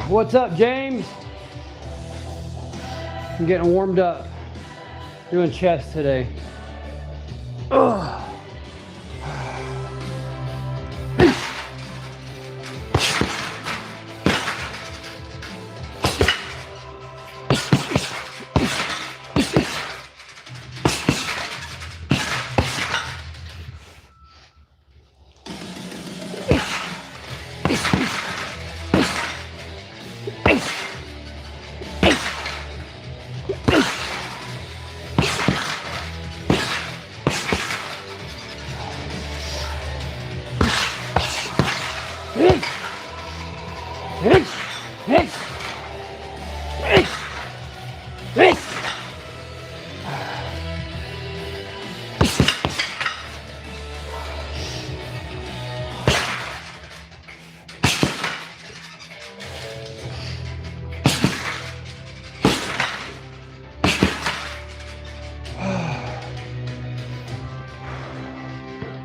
What's up, James? I'm getting warmed up. Doing chest today. Ugh.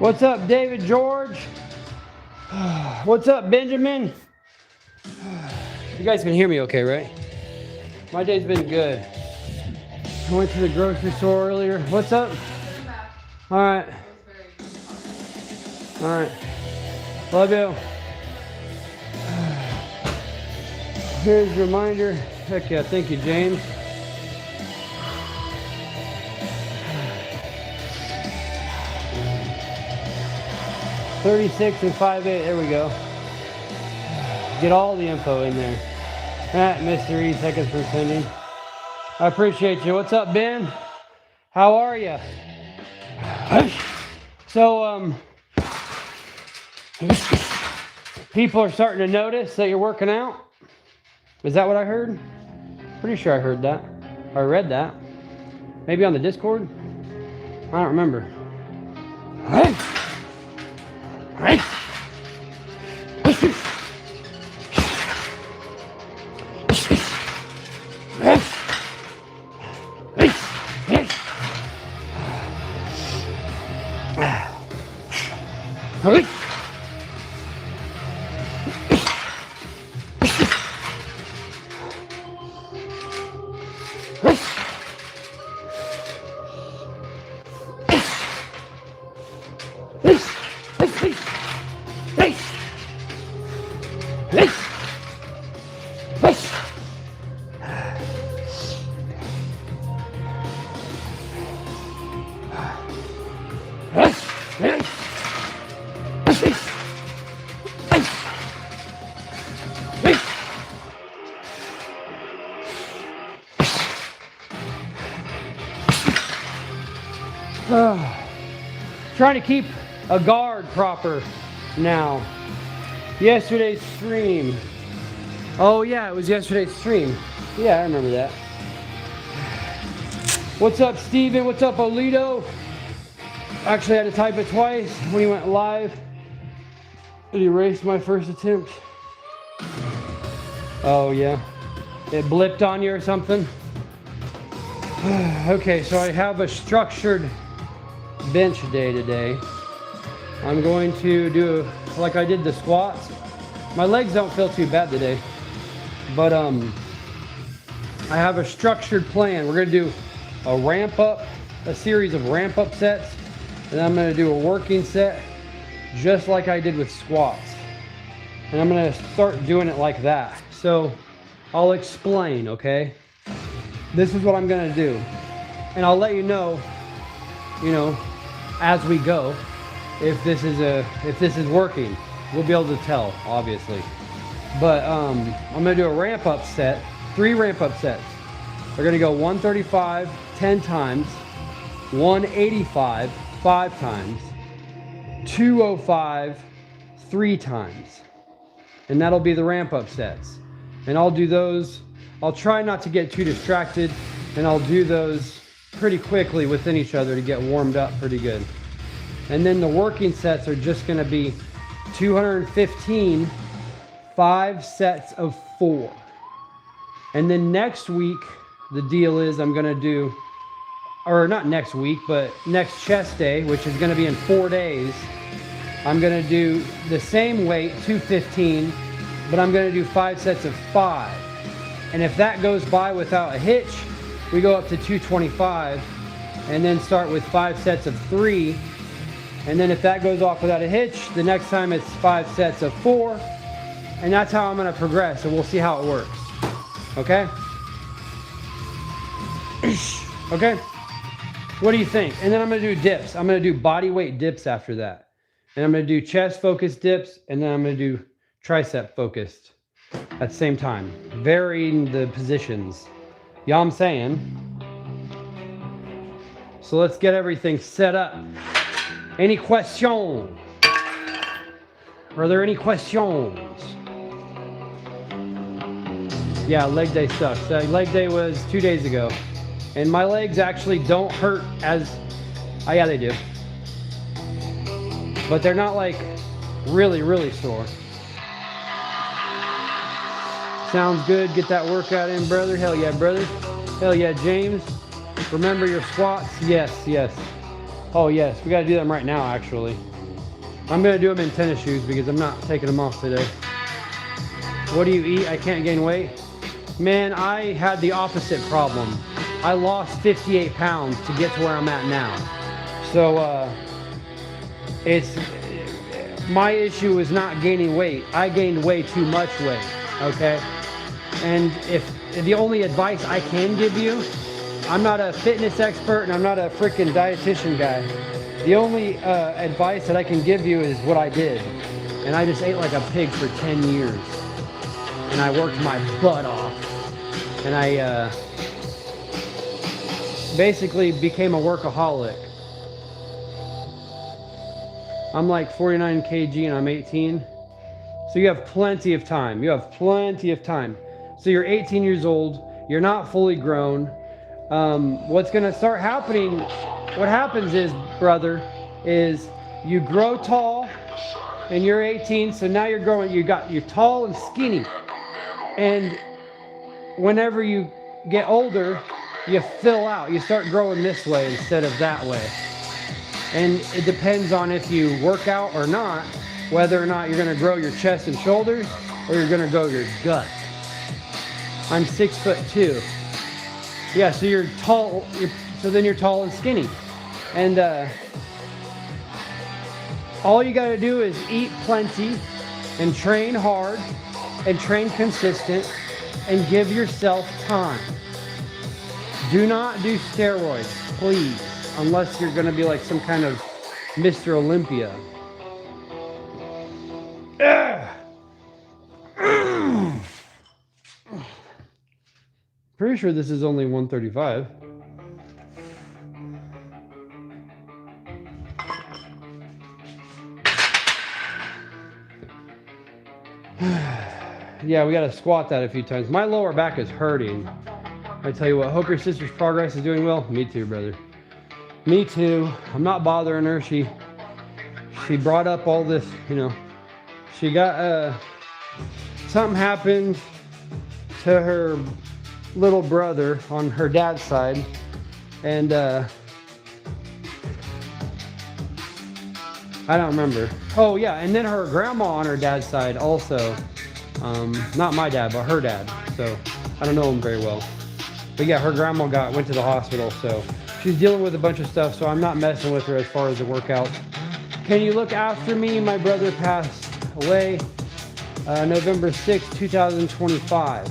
What's up, David George? What's up, Benjamin? You guys can hear me okay, right? My day's been good. I went to the grocery store earlier. What's up? All right. All right. Love you. Here's a reminder. Heck yeah, thank you, James. .36 and 5'8", there we go. Get all the info in there. Mr. E, seconds for sending. I appreciate you. What's up, Ben? How are you? So, people are starting to notice that you're working out. Is that what I heard? Pretty sure I heard that. Or I read that. Maybe on the Discord? I don't remember. Trying to keep a guard proper now. Yesterday's stream. Oh yeah, it was yesterday's stream. Yeah, I remember that. What's up, Steven? What's up, Olito? Actually, I had to type it twice when he went live. It erased my first attempt. Oh yeah, it blipped on you or something. Okay, so I have a structured bench day today. I'm going to do like I did the squats. My legs don't feel too bad today, but I have a structured plan. We're gonna do a series of ramp up sets, and I'm gonna do a working set just like I did with squats, and I'm gonna start doing it like that. So I'll explain, okay? This is what I'm gonna do, and I'll let you know as we go if this is working. We'll be able to tell, obviously. But I'm gonna do a ramp up set, 3 ramp up sets. We're gonna go 135 10 times, 185 5 times, 205 3 times, and that'll be the ramp up sets. And I'll do those. I'll try not to get too distracted, and I'll do those pretty quickly within each other to get warmed up pretty good. And then the working sets are just gonna be 215, 5 sets of 4. And then next week, the deal is I'm gonna do, or not next week, but next chest day, which is gonna be in 4 days, I'm gonna do the same weight, 215, but I'm gonna do 5 sets of 5. And if that goes by without a hitch, we go up to 225 and then start with 5 sets of 3. And then if that goes off without a hitch, the next time it's 5 sets of 4. And that's how I'm gonna progress, and we'll see how it works. Okay? Okay? What do you think? And then I'm gonna do dips. I'm gonna do body weight dips after that. And I'm gonna do chest focused dips, and then I'm gonna do tricep focused at the same time. Varying the positions. You know what I'm saying? So let's get everything set up. Any questions? Are there any questions? Yeah, leg day sucks. Leg day was 2 days ago. And my legs actually don't hurt as, oh yeah, they do. But they're not like really, really sore. Sounds good. Get that workout in, brother. Hell yeah, brother. Hell yeah, James. Remember your squats? Yes, yes. Oh yes, we gotta do them right now, actually. I'm gonna do them in tennis shoes because I'm not taking them off today. What do you eat? I can't gain weight. Man, I had the opposite problem. I lost 58 pounds to get to where I'm at now. So my issue is not gaining weight. I gained way too much weight, okay? And if the only advice I can give you, I'm not a fitness expert and I'm not a freaking dietitian guy. The only advice that I can give you is what I did. And I just ate like a pig for 10 years. And I worked my butt off. And I basically became a workaholic. I'm like 49 kg and I'm 18. So you have plenty of time. You have plenty of time. So you're 18 years old. You're not fully grown. What's gonna start happening, what happens is, brother, is you grow tall and you're 18. So now you're growing, you're tall and skinny. And whenever you get older, you fill out. You start growing this way instead of that way. And it depends on if you work out or not, whether or not you're gonna grow your chest and shoulders or you're gonna grow your gut. I'm 6'2". Yeah, so you're tall, so then you're tall and skinny. And all you gotta do is eat plenty and train hard and train consistent and give yourself time. Do not do steroids, please, unless you're gonna be like some kind of Mr. Olympia. Pretty sure this is only 135. Yeah, we gotta squat that a few times. My lower back is hurting. I tell you what, hope your sister's progress is doing well. Me too, brother. Me too. I'm not bothering her. She brought up all this, you know. She got, something happened to her little brother on her dad's side. And, I don't remember. Oh yeah, and then her grandma on her dad's side also. Not my dad, but her dad. So I don't know him very well. But yeah, her grandma went to the hospital, so she's dealing with a bunch of stuff, so I'm not messing with her as far as the workout. Can you look after me? My brother passed away November 6, 2025.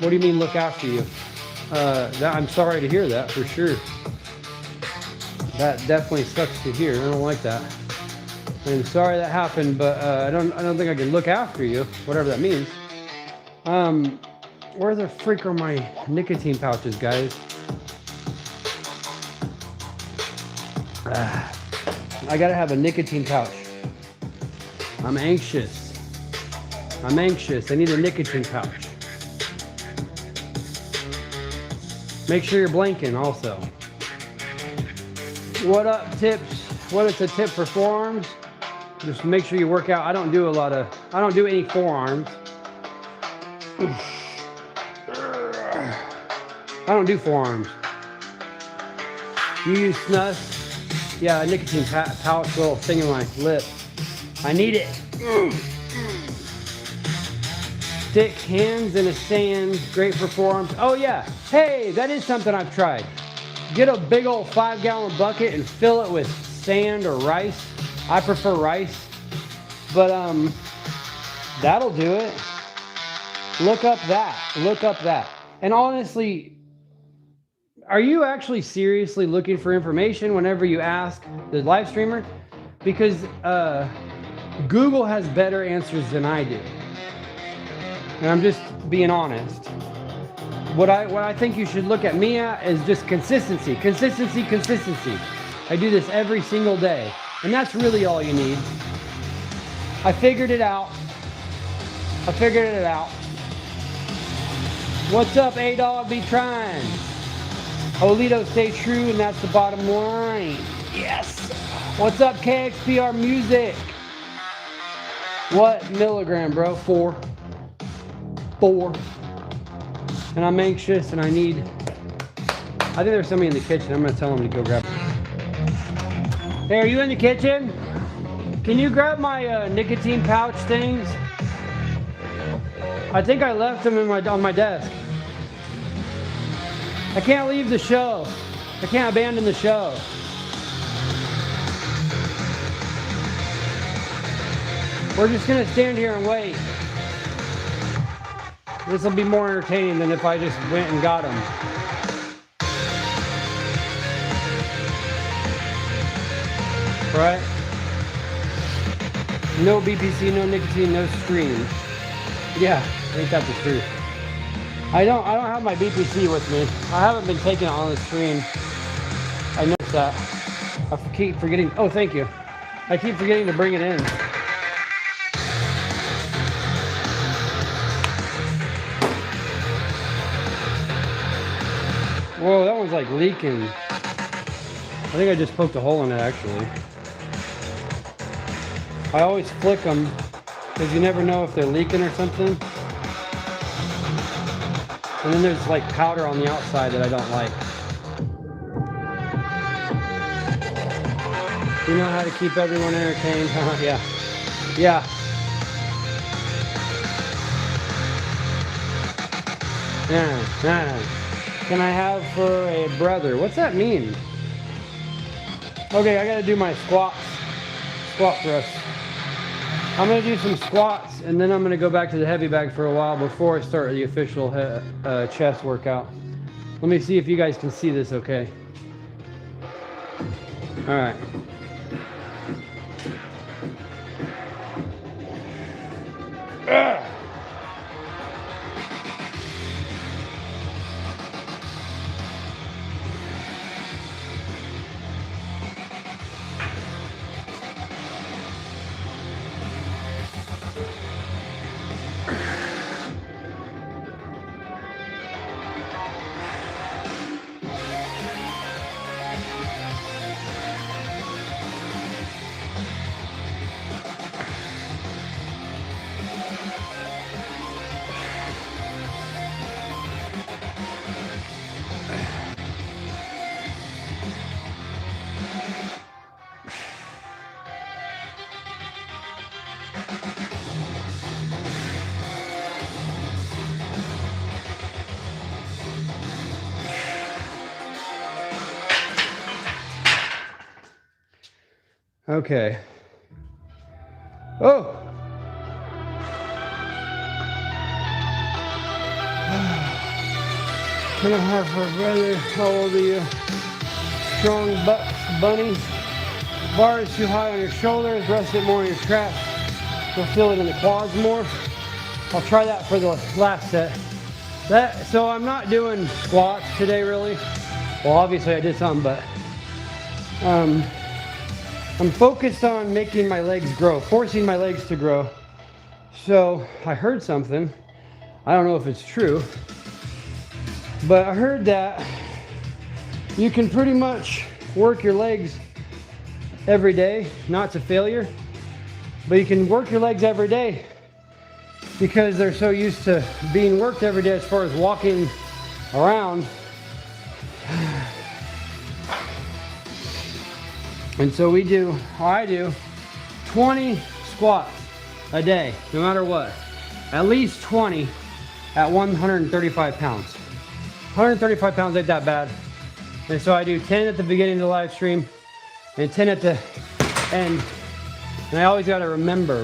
What do you mean look after you? I'm sorry to hear that, for sure. That definitely sucks to hear. I don't like that. I'm sorry that happened, but I don't think I can look after you, whatever that means. Where the freak are my nicotine pouches, guys? I gotta have a nicotine pouch. I'm anxious. I need a nicotine pouch. Make sure you're blinking also. What up, tips? What is a tip for forearms? Just make sure you work out. I don't do any forearms. I don't do forearms. You use snus? Yeah, a nicotine pouch, little thing in my lip. I need it. Stick hands in a sand, great for forearms. Oh yeah, hey, that is something I've tried. Get a big old 5-gallon bucket and fill it with sand or rice. I prefer rice, but that'll do it. Look up that. And honestly, are you actually seriously looking for information whenever you ask the live streamer? Because Google has better answers than I do. And I'm just being honest. What I think you should look at me at is just consistency. I do this every single day. And that's really all you need. I figured it out. What's up, A-Dog? Be trying. Olito, stay true, and that's the bottom line. Yes. What's up, KXPR Music? What milligram, bro? 4. And I'm anxious, and I think there's somebody in the kitchen. I'm gonna tell them to go grab it. Hey, are you in the kitchen? Can you grab my nicotine pouch things? I think I left them on my desk. I can't leave the show. I can't abandon the show. We're just gonna stand here and wait. This will be more entertaining than if I just went and got them. Right? No BPC, no nicotine, no stream. Yeah, ain't that the truth? I don't have my BPC with me. I haven't been taking it on the stream. I noticed that. I keep forgetting. Oh, thank you. I keep forgetting to bring it in. Whoa, that one's like leaking. I think I just poked a hole in it actually. I always flick them because you never know if they're leaking or something. And then there's like powder on the outside that I don't like. You know how to keep everyone entertained, huh? Yeah. Yeah. Can I have for a brother? What's that mean? Okay, I gotta do my squat thrust. I'm gonna do some squats and then I'm gonna go back to the heavy bag for a while before I start the official chest workout. Let me see if you guys can see this okay. All right. Ugh. Okay. Oh! Can I have her brother? How old are you? Strong bucks, bunny. Bar is too high on your shoulders. Rest it more on your traps. You'll feel it in the quads more. I'll try that for the last set. So I'm not doing squats today, really. Well, obviously I did some, but I'm focused on making my legs grow, forcing my legs to grow. So I heard something. I don't know if it's true, but I heard that you can pretty much work your legs every day, not to failure, but you can work your legs every day because they're so used to being worked every day as far as walking around. And so I do 20 squats a day, no matter what. At least 20 at 135 pounds. 135 pounds ain't that bad. And so I do 10 at the beginning of the live stream and 10 at the end. And I always gotta remember.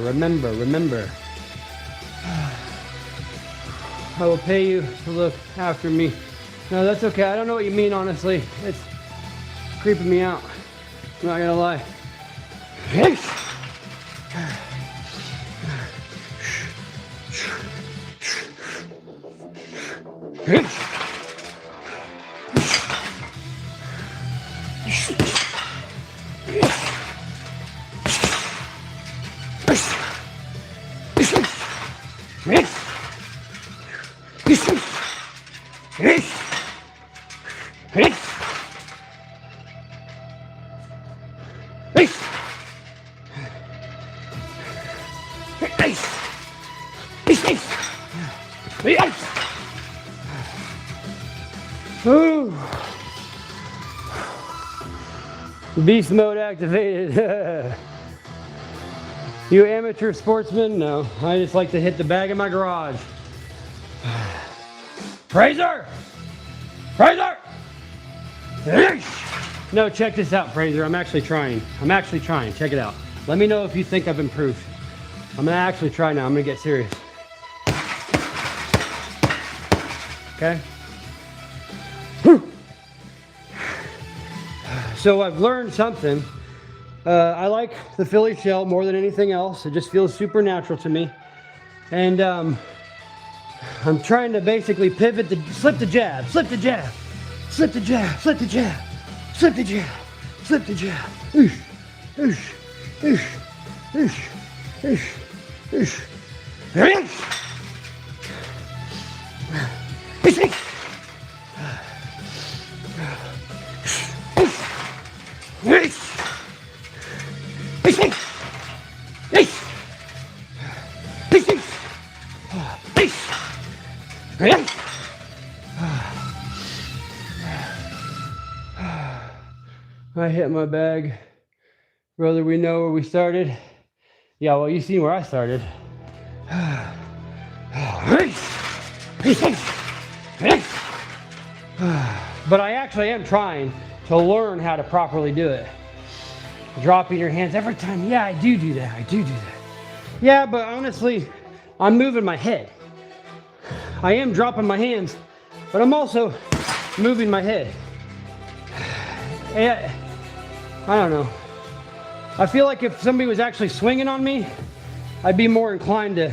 I will pay you to look after me. No, that's okay. I don't know what you mean, honestly. It's creeping me out. I'm not gonna lie. Ooh. Beast mode activated. You amateur sportsman? No, I just like to hit the bag in my garage. Fraser! Fraser! No, check this out, Fraser. I'm actually trying. Check it out. Let me know if you think I've improved. I'm gonna actually try now. I'm gonna get serious. Okay? So I've learned something. I like the Philly shell more than anything else. It just feels super natural to me. And I'm trying to basically pivot the, slip the jab, slip the jab, slip the jab, slip the jab, slip the jab, slip the jab. Oosh, oosh, oosh, oosh, oosh, oosh. I hit my bag. Brother, we know where we started. Yeah, well, you seen where I started. But I actually am trying to learn how to properly do it. Dropping your hands every time. Yeah, I do that. Yeah, but honestly, I'm moving my head. I am dropping my hands, but I'm also moving my head. And I don't know. I feel like if somebody was actually swinging on me, I'd be more inclined to.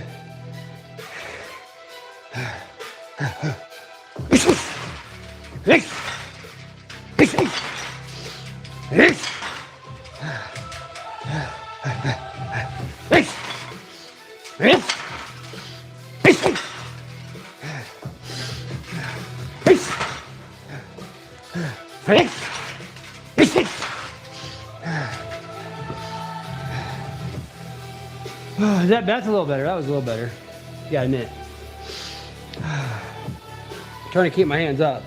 That's a little better. That was a little better. You gotta admit. Trying to keep my hands up.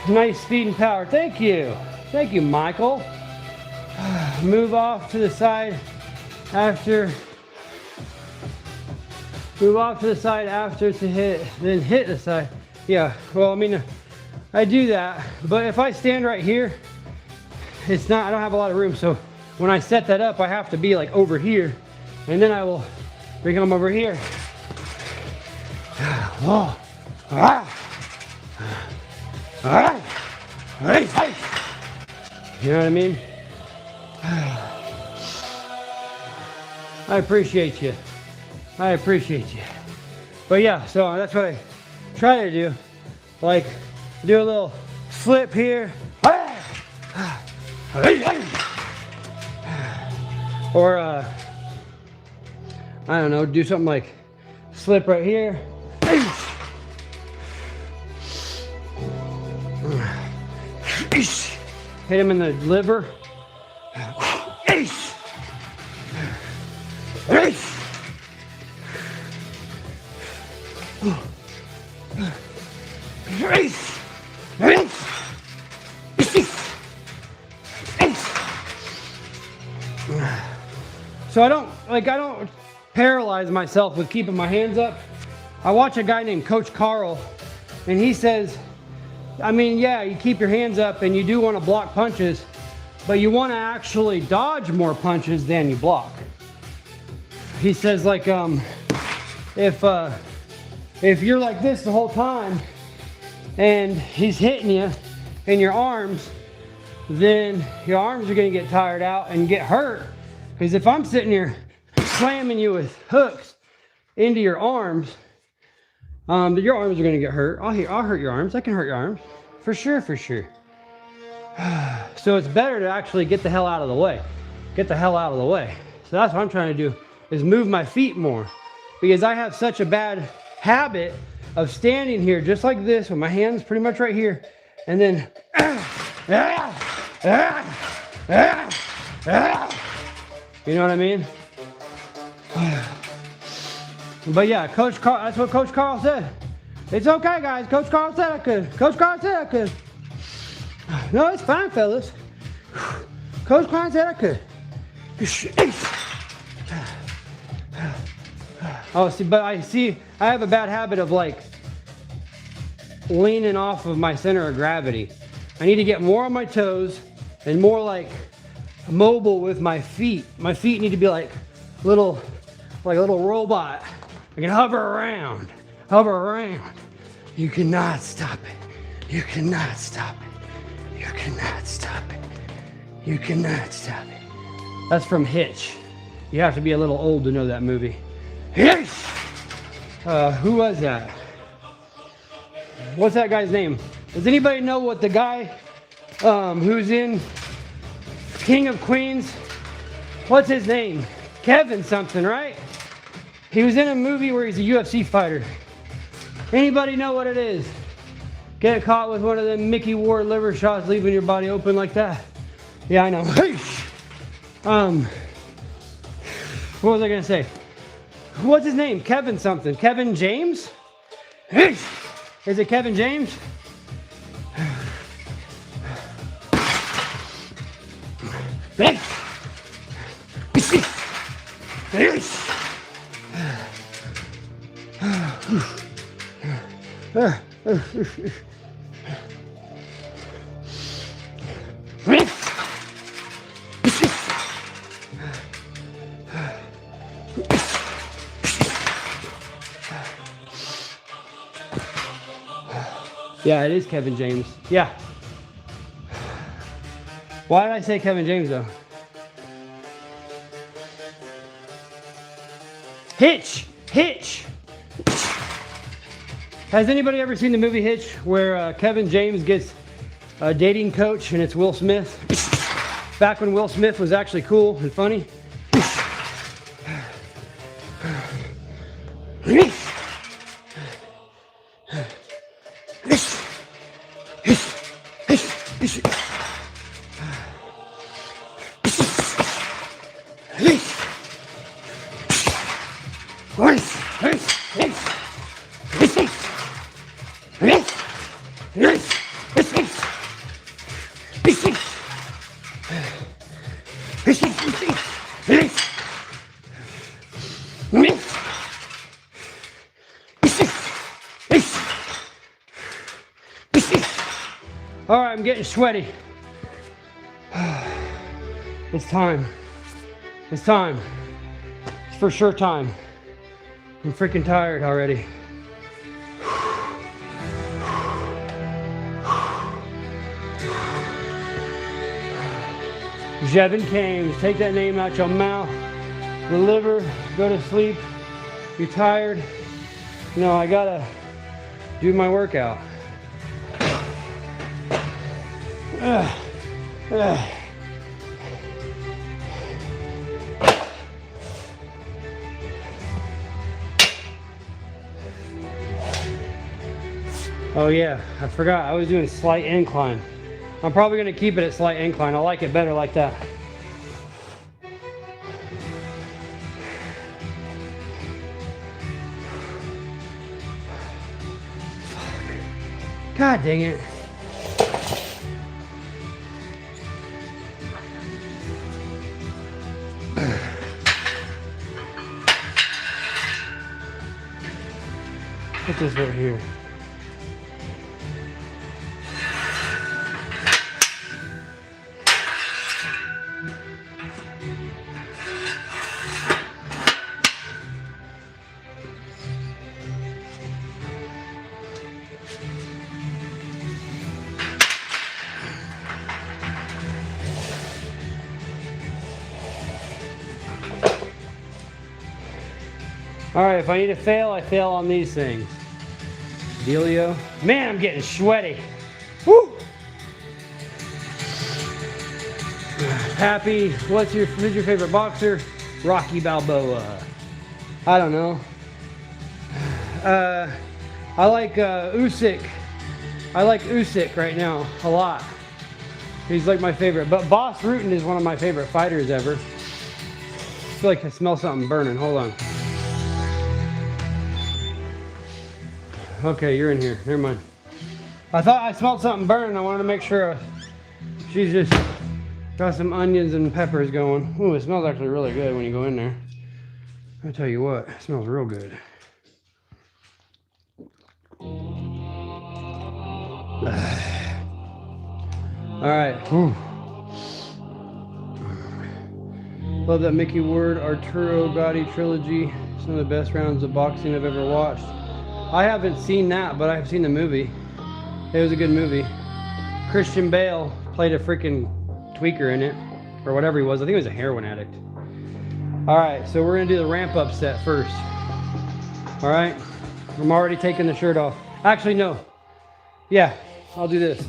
Nice speed and power. Thank you. Thank you, Michael. Move off to the side after. Move off to the side after to hit, then hit the side. Yeah, well, I mean, I do that, but if I stand right here, it's not, I don't have a lot of room, so when I set that up, I have to be like over here, and then I will bring them over here. Oh. You know what I mean? I appreciate you. I appreciate you. But yeah, so that's what I try to do. Like, do a little flip here. Or, I don't know, do something like slip right here. Hit him in the liver. So I don't paralyze myself with keeping my hands up. I watch a guy named Coach Carl, and he says, I mean, yeah, you keep your hands up and you do want to block punches, but you want to actually dodge more punches than you block. He says, like, if you're like this the whole time and he's hitting you in your arms, then your arms are going to get tired out and get hurt. Because if I'm sitting here slamming you with hooks into your arms, your arms are going to get hurt. I'll hurt your arms. I can hurt your arms. For sure, for sure. So it's better to actually get the hell out of the way. Get the hell out of the way. So that's what I'm trying to do, is move my feet more. Because I have such a bad habit of standing here just like this with my hands pretty much right here. And then, you know what I mean? But yeah, Coach Carl, that's what Coach Carl said. It's okay, guys. Coach Carl said I could. Coach Carl said I could. No, it's fine, fellas. Coach Carl said I could. Oh, see, but I have a bad habit of like leaning off of my center of gravity. I need to get more on my toes and more like mobile with my feet. My feet need to be like a little robot. I can hover around. You cannot stop it. You cannot stop it. You cannot stop it. You cannot stop it. That's from Hitch. You have to be a little old to know that movie. Hitch! Who was that? What's that guy's name? Does anybody know what the guy who's in King of Queens? What's his name? Kevin something, right? He was in a movie where he's a UFC fighter. Anybody know what it is? Get caught with one of them Mickey Ward liver shots, leaving your body open like that. Yeah, I know. What was I gonna say? What's his name? Kevin something. Kevin James? Is it Kevin James? Yeah, it is Kevin James. Yeah. Why did I say Kevin James though? Hitch! Has anybody ever seen the movie Hitch, where Kevin James gets a dating coach and it's Will Smith? Back when Will Smith was actually cool and funny. All right, I'm getting sweaty. It's time. It's time. It's for sure time. I'm freaking tired already. Jevin Kames, take that name out your mouth. The liver, go to sleep. You're tired. No, I gotta do my workout. Oh yeah, I forgot. I was doing slight incline. I'm probably gonna keep it at slight incline. I like it better like that. God dang it. Put this right here. All right, if I need to fail, I fail on these things. Dealio. Man, I'm getting sweaty. Woo! Happy, who's your favorite boxer? Rocky Balboa. I don't know. I like Usyk. I like Usyk right now a lot. He's like my favorite. But Boss Rutan is one of my favorite fighters ever. I feel like I smell something burning. Hold on. Okay, you're in here. Never mind. I thought I smelled something burning. I wanted to make sure she's just got some onions and peppers going. Ooh, it smells actually really good when you go in there. I'll tell you what, it smells real good. All right. Whew. Love that Mickey Ward Arturo Gotti trilogy. Some of the best rounds of boxing I've ever watched. I haven't seen that, but I've seen the movie. It was a good movie. Christian Bale played a freaking tweaker in it, or whatever he was. I think he was a heroin addict. All right, so we're gonna do the ramp up set first. All right, I'm already taking the shirt off. Actually, no. Yeah, I'll do this.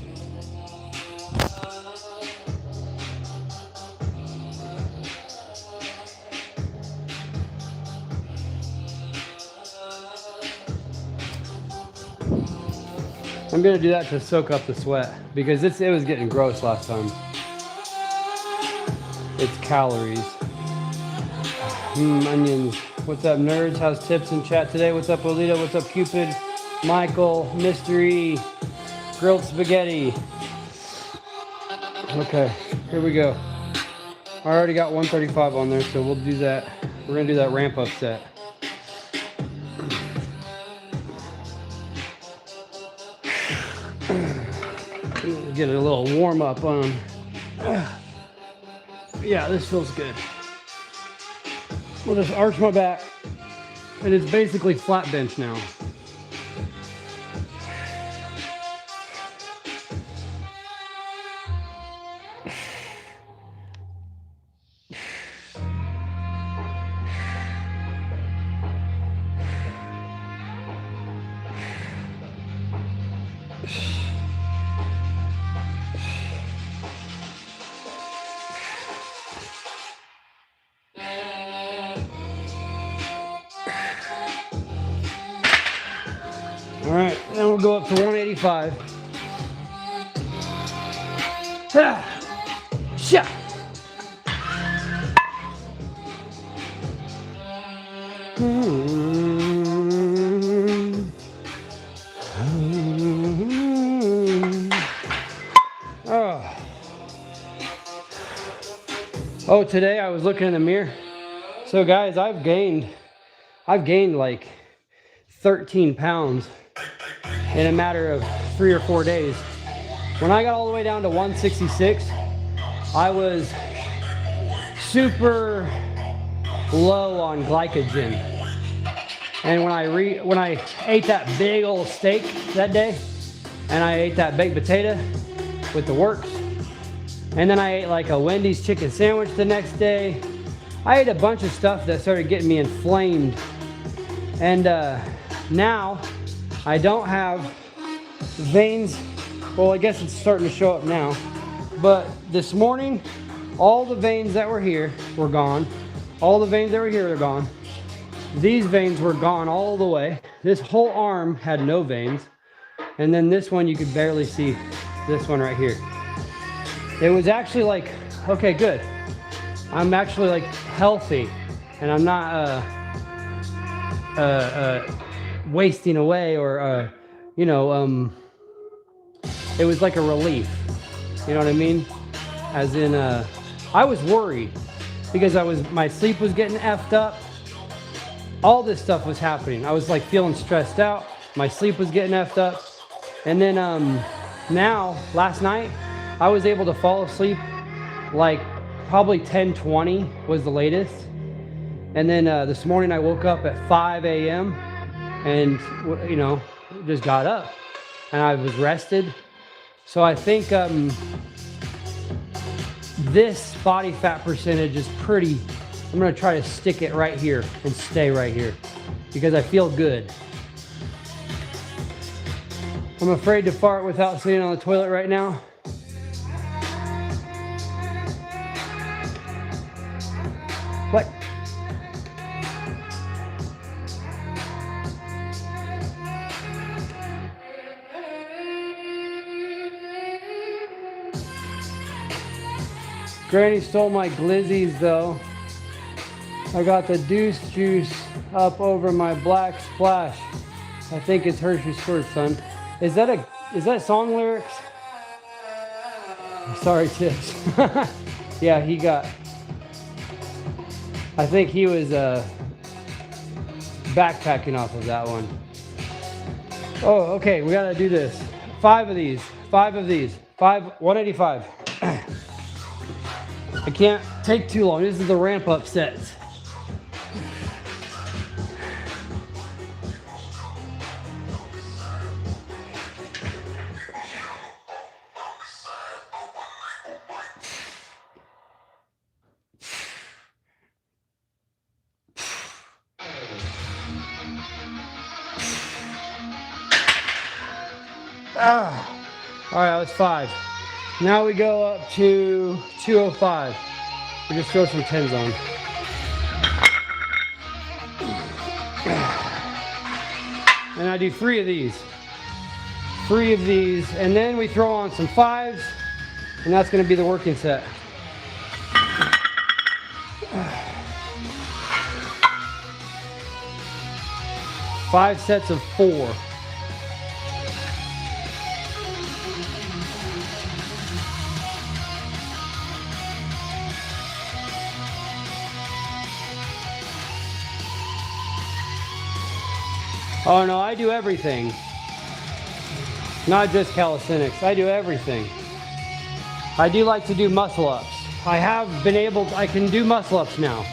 I'm gonna do that to soak up the sweat because it was getting gross last time. It's calories. Onions. What's up, nerds? How's tips in chat today? What's up, Olita? What's up, Cupid? Michael, Mystery, grilled spaghetti. Okay, here we go. I already got 135 on there, so we'll do that. We're gonna do that ramp up set. Get a little warm up on. Yeah, this feels good. We'll just arch my back, and it's basically flat bench now. All right, then we'll go up to 185. Shot. Oh, today I was looking in the mirror. So guys, I've gained like 13 pounds in a matter of 3 or 4 days. When I got all the way down to 166, I was super low on glycogen. And when I ate that big old steak that day, and I ate that baked potato with the works, and then I ate like a Wendy's chicken sandwich the next day, I ate a bunch of stuff that started getting me inflamed. And now I don't have veins. Well, I guess it's starting to show up now. But this morning, all the veins that were here were gone. All the veins that were here are gone. These veins were gone all the way. This whole arm had no veins. And then this one, you could barely see this one right here. It was actually like, okay, good. I'm actually like healthy, and I'm not wasting away or it was like a relief. You know what I mean? As in, I was worried because my sleep was getting effed up. All this stuff was happening. I was like feeling stressed out. My sleep was getting effed up. And then now, last night, I was able to fall asleep like probably 10:20 was the latest. And then this morning I woke up at 5 a.m. and, you know, just got up and I was rested. So I think this body fat percentage is pretty, I'm gonna try to stick it right here and stay right here because I feel good. I'm afraid to fart without sitting on the toilet right now. What? Granny stole my glizzies though. I got the deuce juice up over my black splash. I think it's Hershey Squirt, son. Is that song lyrics? Sorry, Tips. Yeah, he got, I think he was backpacking off of that one. Oh, okay, we gotta do this. 5 of these, 185. I can't take too long. This is the ramp up sets. All right, that was 5. Now we go up to 205. We just throw some 10s on. And I do 3 of these. 3 of these, and then we throw on some 5s, and that's gonna be the working set. Five sets of 4. Oh no, I do everything. Not just calisthenics, I do everything. I do like to do muscle ups. I can do muscle ups now.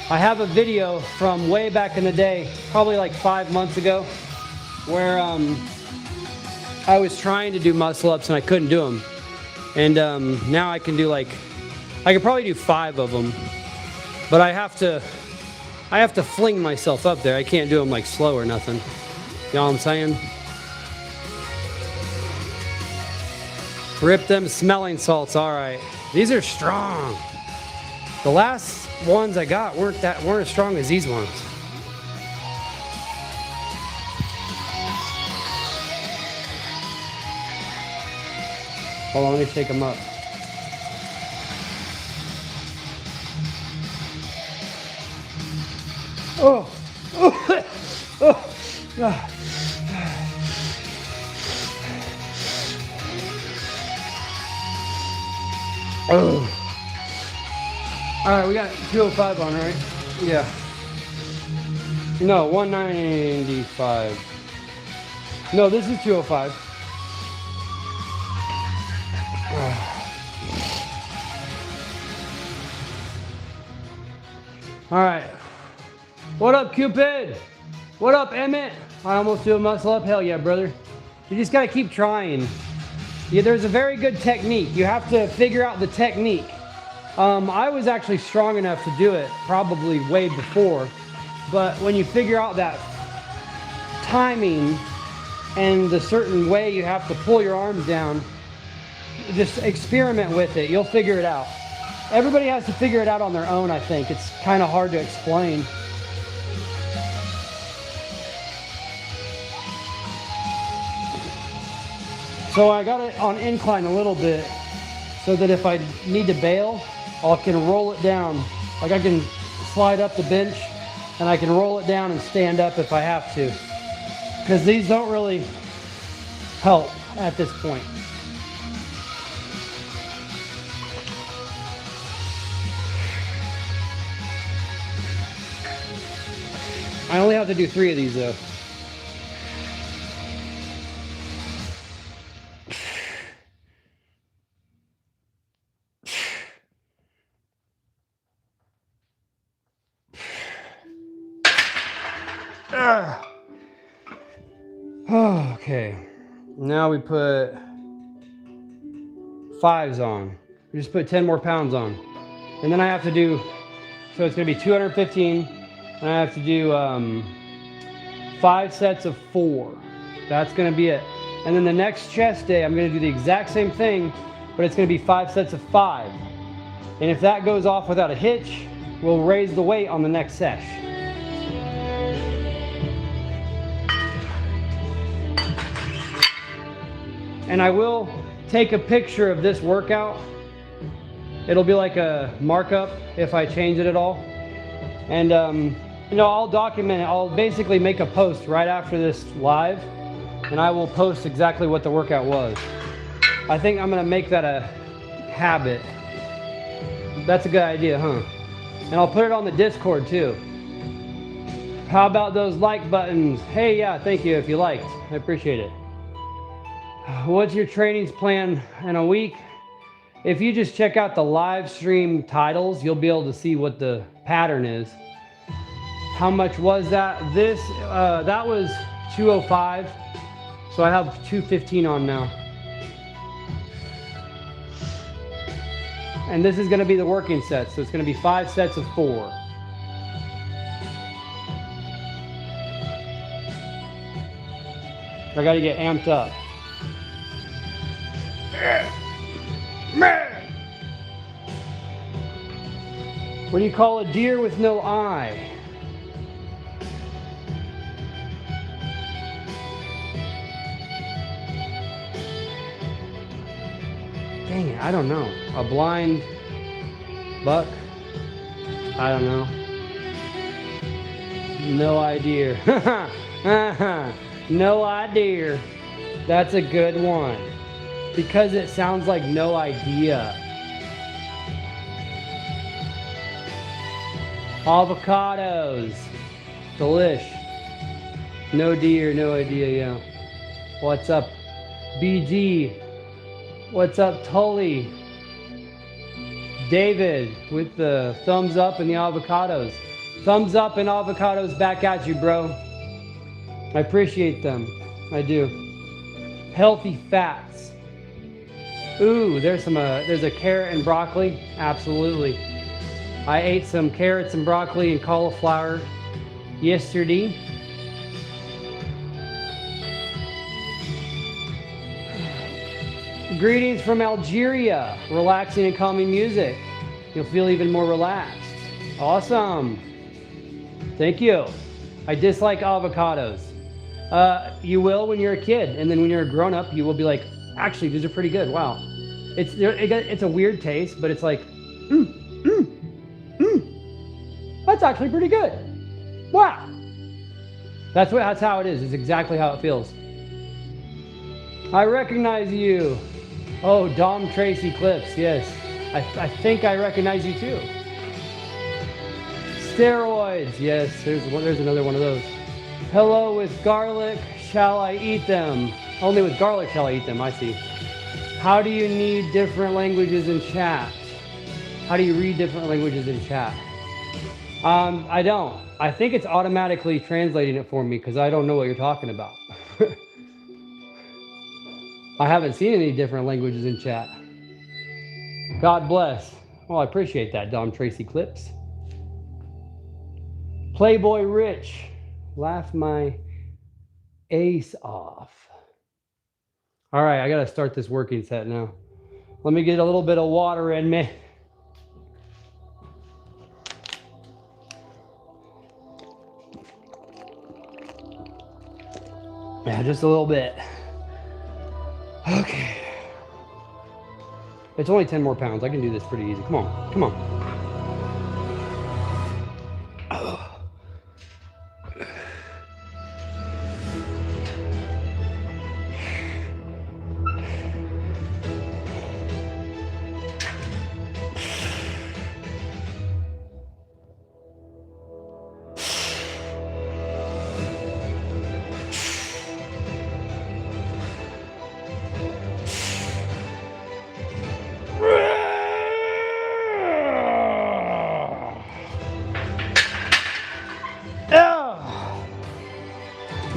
I have a video from way back in the day, probably like 5 months ago, where I was trying to do muscle ups and I couldn't do them. And now I can do I could probably do 5 of them, but I have to fling myself up there. I can't do them like slow or nothing. You know what I'm saying? Rip them smelling salts, all right. These are strong. The last ones I got weren't as strong as these ones. Hold on, let me take them up. Oh, oh, oh, ah. Oh. All right, we got 205 on, right? Yeah. No, 195. No, this is 205. All right. What up, Cupid? What up, Emmett? I almost do a muscle up. Hell yeah, brother. You just gotta keep trying. Yeah, there's a very good technique. You have to figure out the technique. I was actually strong enough to do it probably way before, but when you figure out that timing and the certain way you have to pull your arms down, just experiment with it. You'll figure it out. Everybody has to figure it out on their own, I think. It's kind of hard to explain. So I got it on incline a little bit so that if I need to bail, I can roll it down. Like I can slide up the bench and I can roll it down and stand up if I have to. Because these don't really help at this point. I only have to do 3 of these though. Okay, now we put 5s on. We just put 10 more pounds on. And then I have to do, so it's gonna be 215, and I have to do 5 sets of 4. That's gonna be it. And then the next chest day, I'm gonna do the exact same thing, but it's gonna be 5 sets of 5. And if that goes off without a hitch, we'll raise the weight on the next sesh. And I will take a picture of this workout. It'll be like a markup if I change it at all. And you know, I'll document it. I'll basically make a post right after this live, and I will post exactly what the workout was. I think I'm gonna make that a habit. That's a good idea, huh? And I'll put it on the Discord too. How about those like buttons? Hey, yeah, thank you if you liked. I appreciate it. What's your trainings plan in a week? If you just check out the live stream titles, you'll be able to see what the pattern is. How much was that? This, that was 205. So I have 215 on now. And this is gonna be the working set. So it's gonna be 5 sets of 4. I gotta get amped up. What do you call a deer with no eye? Dang it, I don't know. A blind buck? I don't know. No idea. No idea. That's a good one. Because it sounds like no idea. Avocados. Delish. No deer, no idea, yeah. What's up, BG? What's up, Tully? David with the thumbs up and the avocados. Thumbs up and avocados back at you, bro. I appreciate them. I do. Healthy fats. Ooh, there's a carrot and broccoli. Absolutely. I ate some carrots and broccoli and cauliflower yesterday. Greetings from Algeria. Relaxing and calming music. You'll feel even more relaxed. Awesome. Thank you. I dislike avocados. You will when you're a kid, and then when you're a grown-up, you will be like, actually, these are pretty good. Wow. It's a weird taste, but it's like, that's actually pretty good. Wow. That's how it is. It's exactly how it feels. I recognize you. Oh, Dom Tracy Clips. Yes. I think I recognize you too. Steroids. Yes, there's another one of those. Hello, with garlic, shall I eat them? Only with garlic shall I eat them, I see. How do you need different languages in chat? How do you read different languages in chat? I don't. I think it's automatically translating it for me because I don't know what you're talking about. I haven't seen any different languages in chat. God bless. Well, I appreciate that, Dom Tracy Clips. Playboy Rich. Laugh my ace off. All right, I gotta start this working set now. Let me get a little bit of water in me. Yeah, just a little bit. Okay. It's only 10 more pounds. I can do this pretty easy. Come on, come on.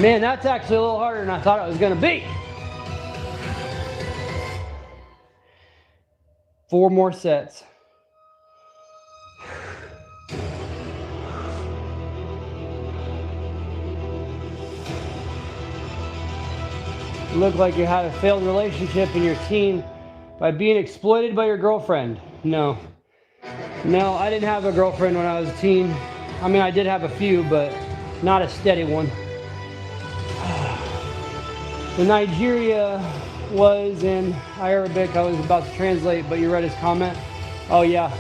Man, that's actually a little harder than I thought it was gonna be. 4 more sets. You look like you had a failed relationship in your teen by being exploited by your girlfriend. No. No, I didn't have a girlfriend when I was a teen. I mean, I did have a few, but not a steady one. The Nigeria was in Arabic. I was about to translate, but you read his comment. Oh yeah.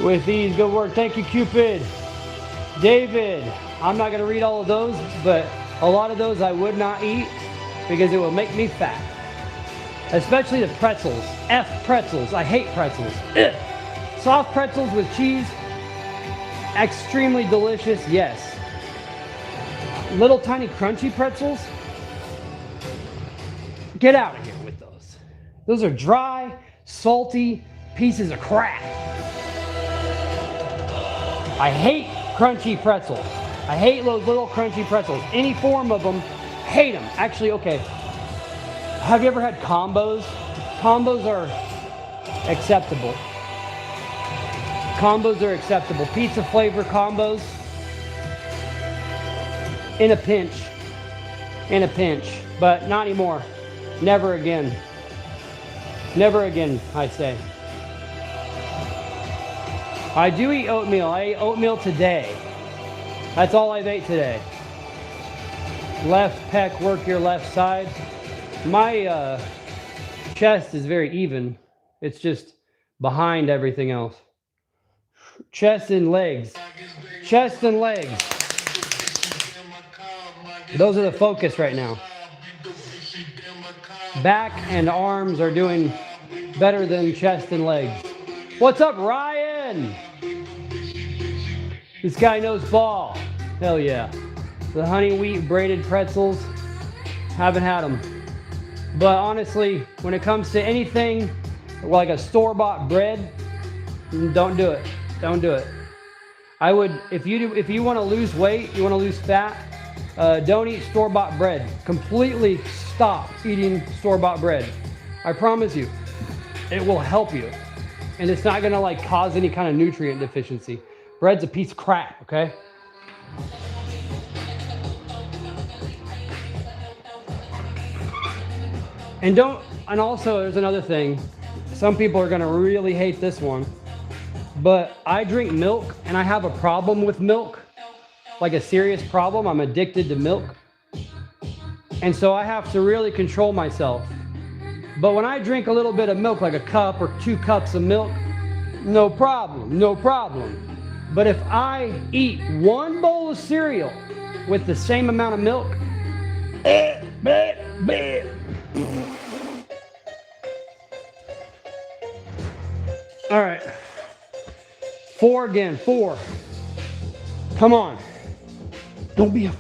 With these, good work. Thank you, Cupid. David, I'm not gonna read all of those, but a lot of those I would not eat because it will make me fat. Especially the pretzels. F pretzels. I hate pretzels. Ugh. Soft pretzels with cheese. Extremely delicious, yes. Little tiny crunchy pretzels. Get out of here with those. Those are dry, salty pieces of crap. I hate crunchy pretzels. I hate those little crunchy pretzels. Any form of them, hate them. Actually, okay. Have you ever had combos? Combos are acceptable. Combos are acceptable. Pizza flavor combos. In a pinch. In a pinch. But not anymore. Never again. Never again, I say. I do eat oatmeal. I ate oatmeal today. That's all I've ate today. Left pec, work your left side. My chest is very even. It's just behind everything else. Chest and legs. Chest and legs. Those are the focus right now. Back and arms are doing better than chest and legs. What's up, Ryan? This guy knows ball. Hell yeah. The honey wheat braided pretzels, haven't had them. But honestly, when it comes to anything like a store-bought bread, don't do it. Don't do it. I would, if you want to lose weight, you want to lose fat, don't eat store-bought bread. Completely stop eating store-bought bread. I promise you, it will help you. And it's not gonna like cause any kind of nutrient deficiency. Bread's a piece of crap, okay? And also there's another thing. Some people are gonna really hate this one, but I drink milk and I have a problem with milk, like a serious problem. I'm addicted to milk. And so I have to really control myself. But when I drink a little bit of milk, like a cup or 2 cups of milk, no problem, no problem. But if I eat 1 bowl of cereal with the same amount of milk, all right, 4 again, 4. Come on. Don't be a,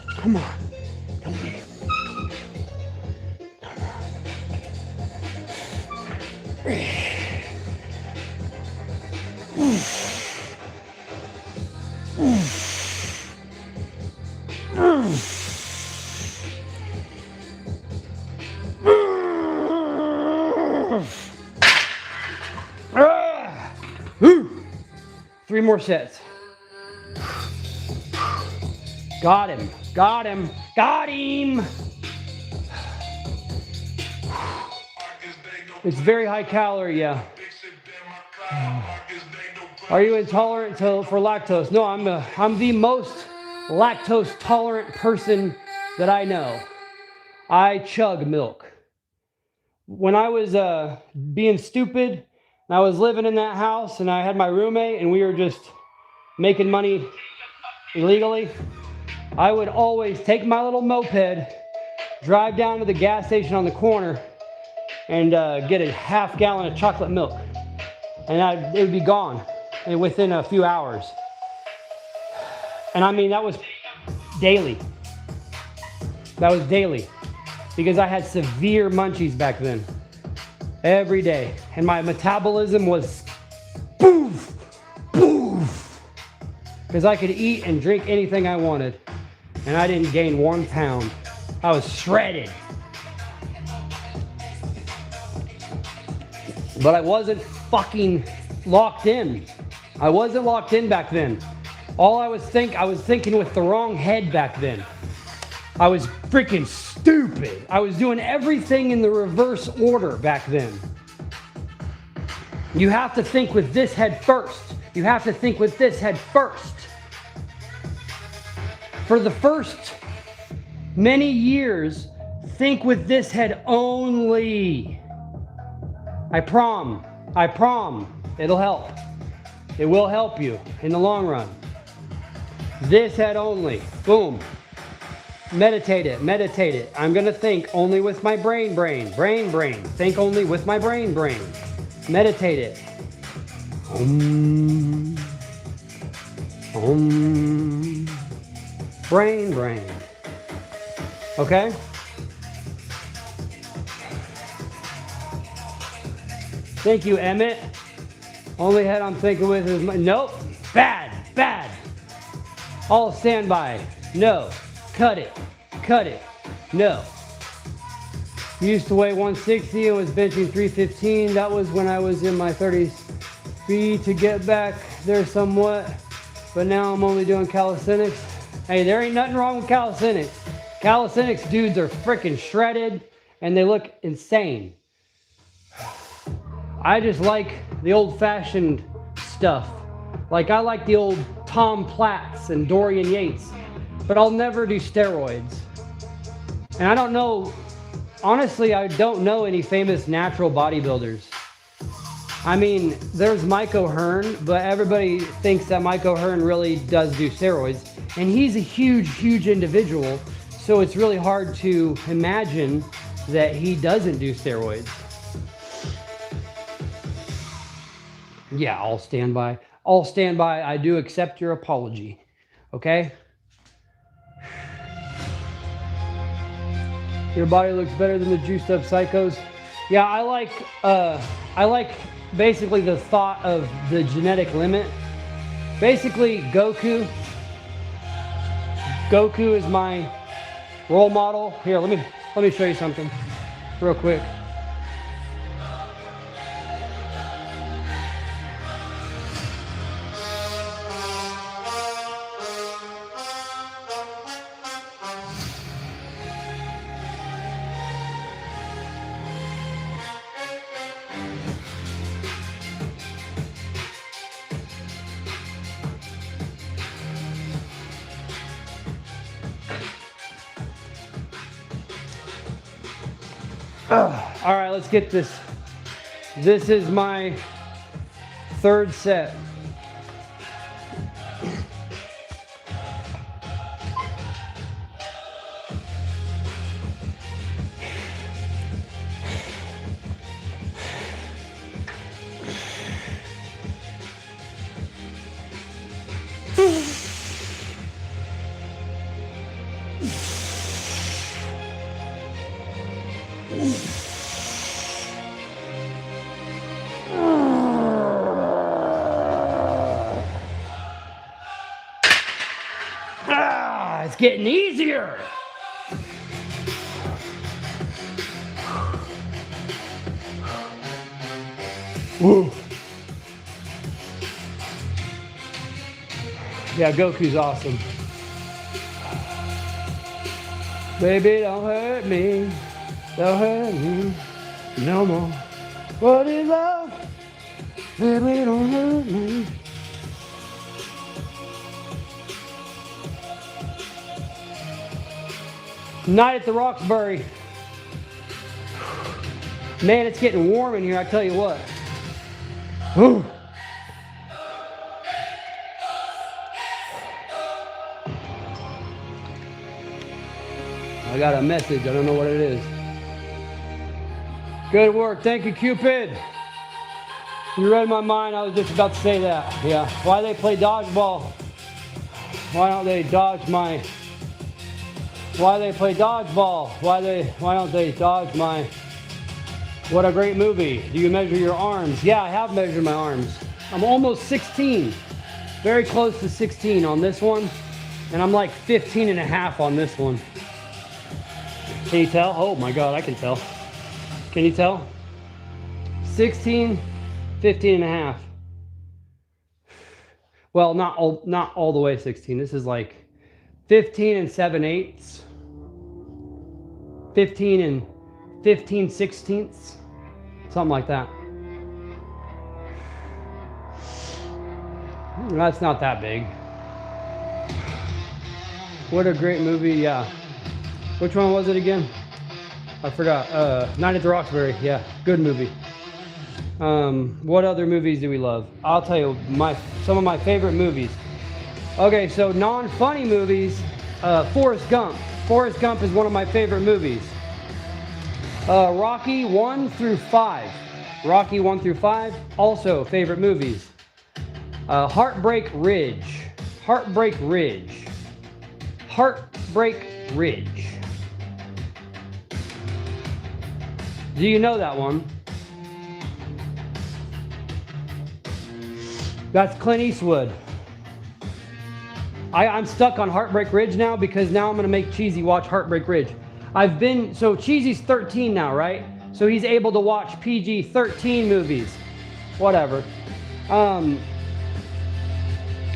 come on. Don't be a, come on. 3 more sets. Got him, got him, got him. It's very high calorie, yeah. Are you intolerant for lactose? No, I'm the most lactose tolerant person that I know. I chug milk. When I was being stupid, and I was living in that house and I had my roommate and we were just making money illegally, I would always take my little moped, drive down to the gas station on the corner and get a half gallon of chocolate milk. And it would be gone within a few hours. And I mean, that was daily. That was daily. Because I had severe munchies back then. Every day. And my metabolism was poof, poof. because I could eat and drink anything I wanted. And I didn't gain 1 pound. I was shredded. But I wasn't fucking locked in. I wasn't locked in back then. I was thinking with the wrong head back then. I was freaking stupid. I was doing everything in the reverse order back then. You have to think with this head first. You have to think with this head first. For the first many years, think with this head only. I prom, it'll help. It will help you in the long run. This head only, boom. Meditate it. I'm gonna think only with my brain. Think only with my brain. Meditate it. Brain. Okay? Thank you, Emmett. Only head I'm thinking with is my, nope, bad. All standby, no. Cut it, no. Used to weigh 160 and was benching 315. That was when I was in my 30s. To get back there somewhat, but now I'm only doing calisthenics. Hey, there ain't nothing wrong with calisthenics. Calisthenics dudes are freaking shredded and they look insane. I just like the old-fashioned stuff. Like I like the old Tom Platts and Dorian Yates, but I'll never do steroids. And I don't know, honestly, I don't know any famous natural bodybuilders. I mean, there's Mike O'Hearn, but everybody thinks that Mike O'Hearn really does do steroids. And he's a huge individual, so it's really hard to imagine that he doesn't do steroids. Yeah, I'll stand by. I do accept your apology. Okay? Your body looks better than the juiced up psychos. Yeah, I like basically the thought of the genetic limit. Basically, Goku is my role model. Here, let me show you something real quick. All right, let's get this. This is my third set. It's getting easier. Woo. Yeah, Goku's awesome. Baby, don't hurt me. Don't hurt me no more. What is love? Baby, don't hurt me. Night at the Roxbury. Man, it's getting warm in here, I tell you what. Whew. I got a message, I don't know what it is. Good work, thank you, Cupid. You read my mind, I was just about to say that. Yeah, why they play dodgeball? Why don't they dodge my... Why they play dodgeball? Why don't they dodge my... What a great movie. Do you measure your arms? Yeah, I have measured my arms. I'm almost 16. very close to 16 on this one, and I'm like 15 and a half on this one. Can you tell? Oh my God, I can tell. Can you tell? 16, 15 and a half. Well, not all the way 16. This is like 15 and 7/8. 15 and 15/16. Something like that. That's not that big. What a great movie, yeah. Which one was it again? I forgot. Night at the Roxbury, yeah, good movie. What other movies do we love? I'll tell you some of my favorite movies. Okay, so non-funny movies, Forrest Gump. Forrest Gump is one of my favorite movies. Rocky 1 through 5. Rocky 1 through 5, also favorite movies. Heartbreak Ridge. Heartbreak Ridge. Heartbreak Ridge. Do you know that one? That's Clint Eastwood. I'm stuck on Heartbreak Ridge now because now I'm gonna make Cheesy watch Heartbreak Ridge. So Cheesy's 13 now, right? So he's able to watch PG-13 movies. Whatever.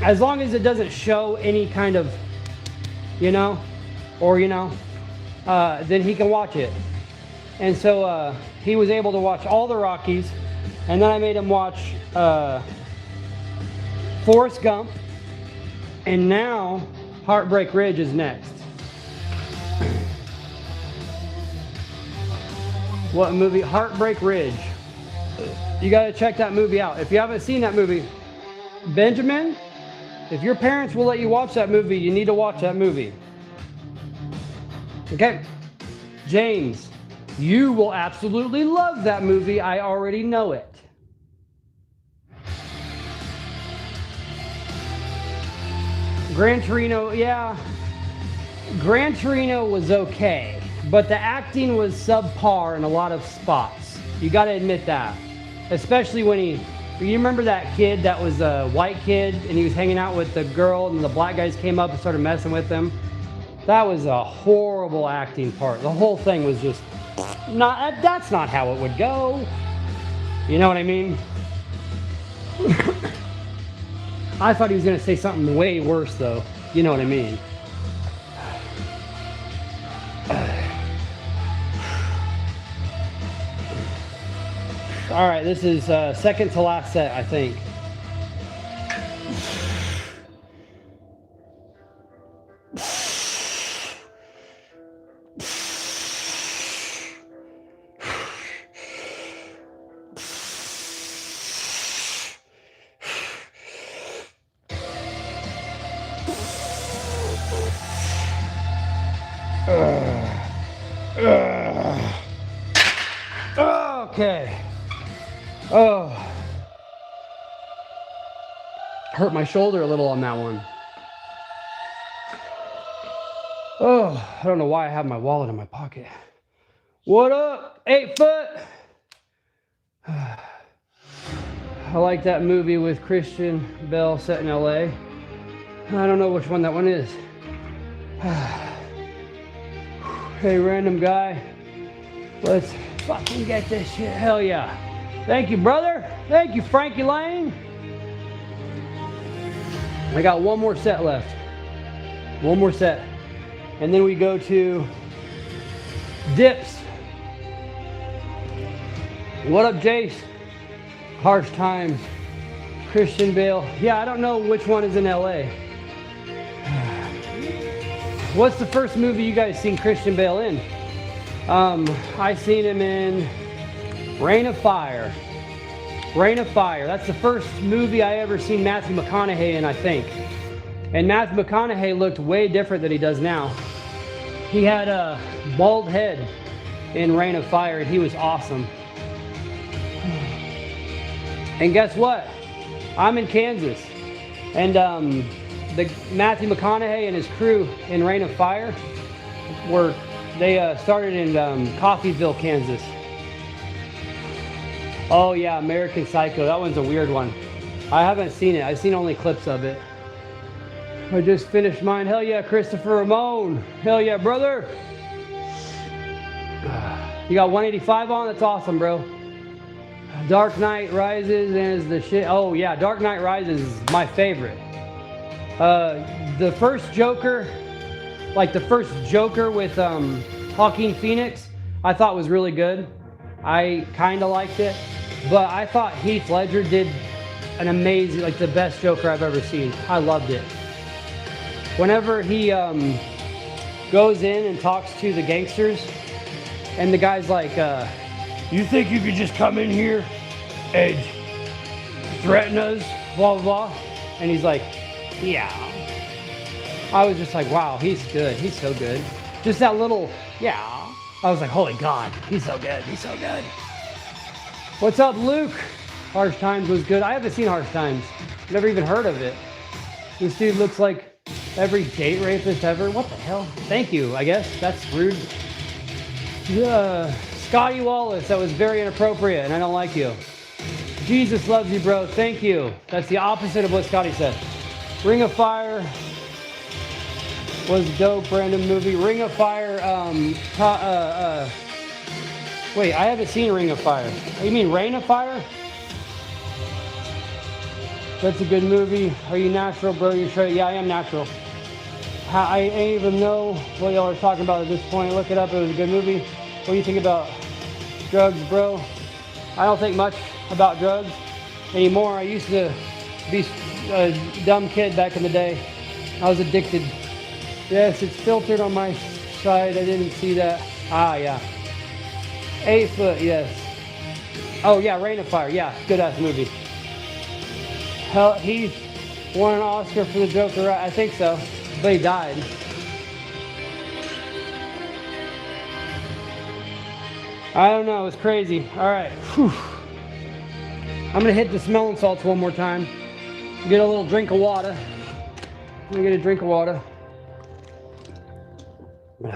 As long as it doesn't show any kind of, then he can watch it. And so he was able to watch all the Rockies, and then I made him watch Forrest Gump, and now Heartbreak Ridge is next. What movie? Heartbreak Ridge. You gotta check that movie out. If you haven't seen that movie, Benjamin, if your parents will let you watch that movie, you need to watch that movie. Okay? James, you will absolutely love that movie. I already know it. Gran Torino, yeah. Gran Torino was okay, but the acting was subpar in a lot of spots. You gotta admit that. Especially when you remember that kid that was a white kid and he was hanging out with the girl and the black guys came up and started messing with him? That was a horrible acting part. The whole thing was just that's not how it would go. You know what I mean? I thought he was gonna say something way worse though. You know what I mean? All right, this is second to last set, I think. Okay. Oh. Hurt my shoulder a little on that one. Oh, I don't know why I have my wallet in my pocket. What up, 8 foot? I like that movie with Christian Bale set in LA. I don't know which one that one is. Hey, random guy. Let's fucking get this shit. Hell yeah. Thank you, brother. Thank you, Frankie Lane. I got one more set left. One more set. And then we go to dips. What up, Jace? Harsh Times. Christian Bale. Yeah, I don't know which one is in LA. What's the first movie you guys seen Christian Bale in? I seen him in Reign of Fire. Reign of Fire. That's the first movie I ever seen Matthew McConaughey in, I think. And Matthew McConaughey looked way different than he does now. He had a bald head in Reign of Fire, and he was awesome. And guess what? I'm in Kansas. And the Matthew McConaughey and his crew in Reign of Fire they started in Coffeeville, Kansas. Oh yeah, American Psycho. That one's a weird one. I haven't seen it. I've seen only clips of it. I just finished mine. Hell yeah, Christopher Ramon. Hell yeah, brother. You got 185 on? That's awesome, bro. Dark Knight Rises is the shit. Oh yeah, Dark Knight Rises is my favorite. The first Joker, like the first Joker with Joaquin Phoenix, I thought was really good. I kind of liked it, but I thought Heath Ledger did an amazing, like the best Joker I've ever seen. I loved it. Whenever he goes in and talks to the gangsters, and the guy's like, you think you could just come in here and threaten us, blah, blah, blah? And he's like, yeah. I was just like, wow, he's good. He's so good. Just that little, yeah. I was like, holy God, he's so good. He's so good. What's up, Luke? Harsh Times was good. I haven't seen Harsh Times. Never even heard of it. This dude looks like every date rapist ever. What the hell? Thank you, I guess. That's rude. Scotty Wallace, that was very inappropriate, and I don't like you. Jesus loves you, bro. Thank you. That's the opposite of what Scotty said. Ring of Fire was dope. Random movie. Ring of Fire. Wait, I haven't seen Ring of Fire. You mean Rain of Fire? That's a good movie. Are you natural, bro? You sure? Yeah, I am natural. I ain't even know what y'all are talking about at this point. Look it up. It was a good movie. What do you think about drugs, bro? I don't think much about drugs anymore. I used to be a dumb kid back in the day. I was addicted. Yes, it's filtered on my side. I didn't see that. Ah, yeah. 8 Foot, yes. Oh, yeah, Rain of Fire. Yeah, good-ass movie. Hell, he won an Oscar for the Joker, right? I think so. But he died. I don't know, it's crazy. All right, whew. I'm gonna hit the smelling salts one more time. Get a little drink of water. I'm gonna get a drink of water. All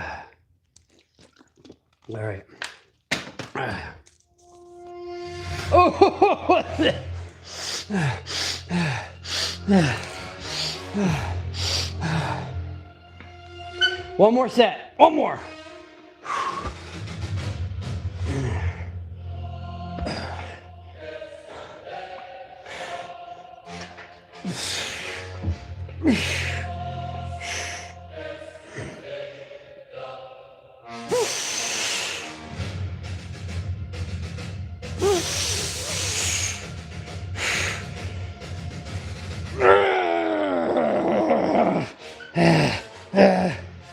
right. Oh, one more set. One more.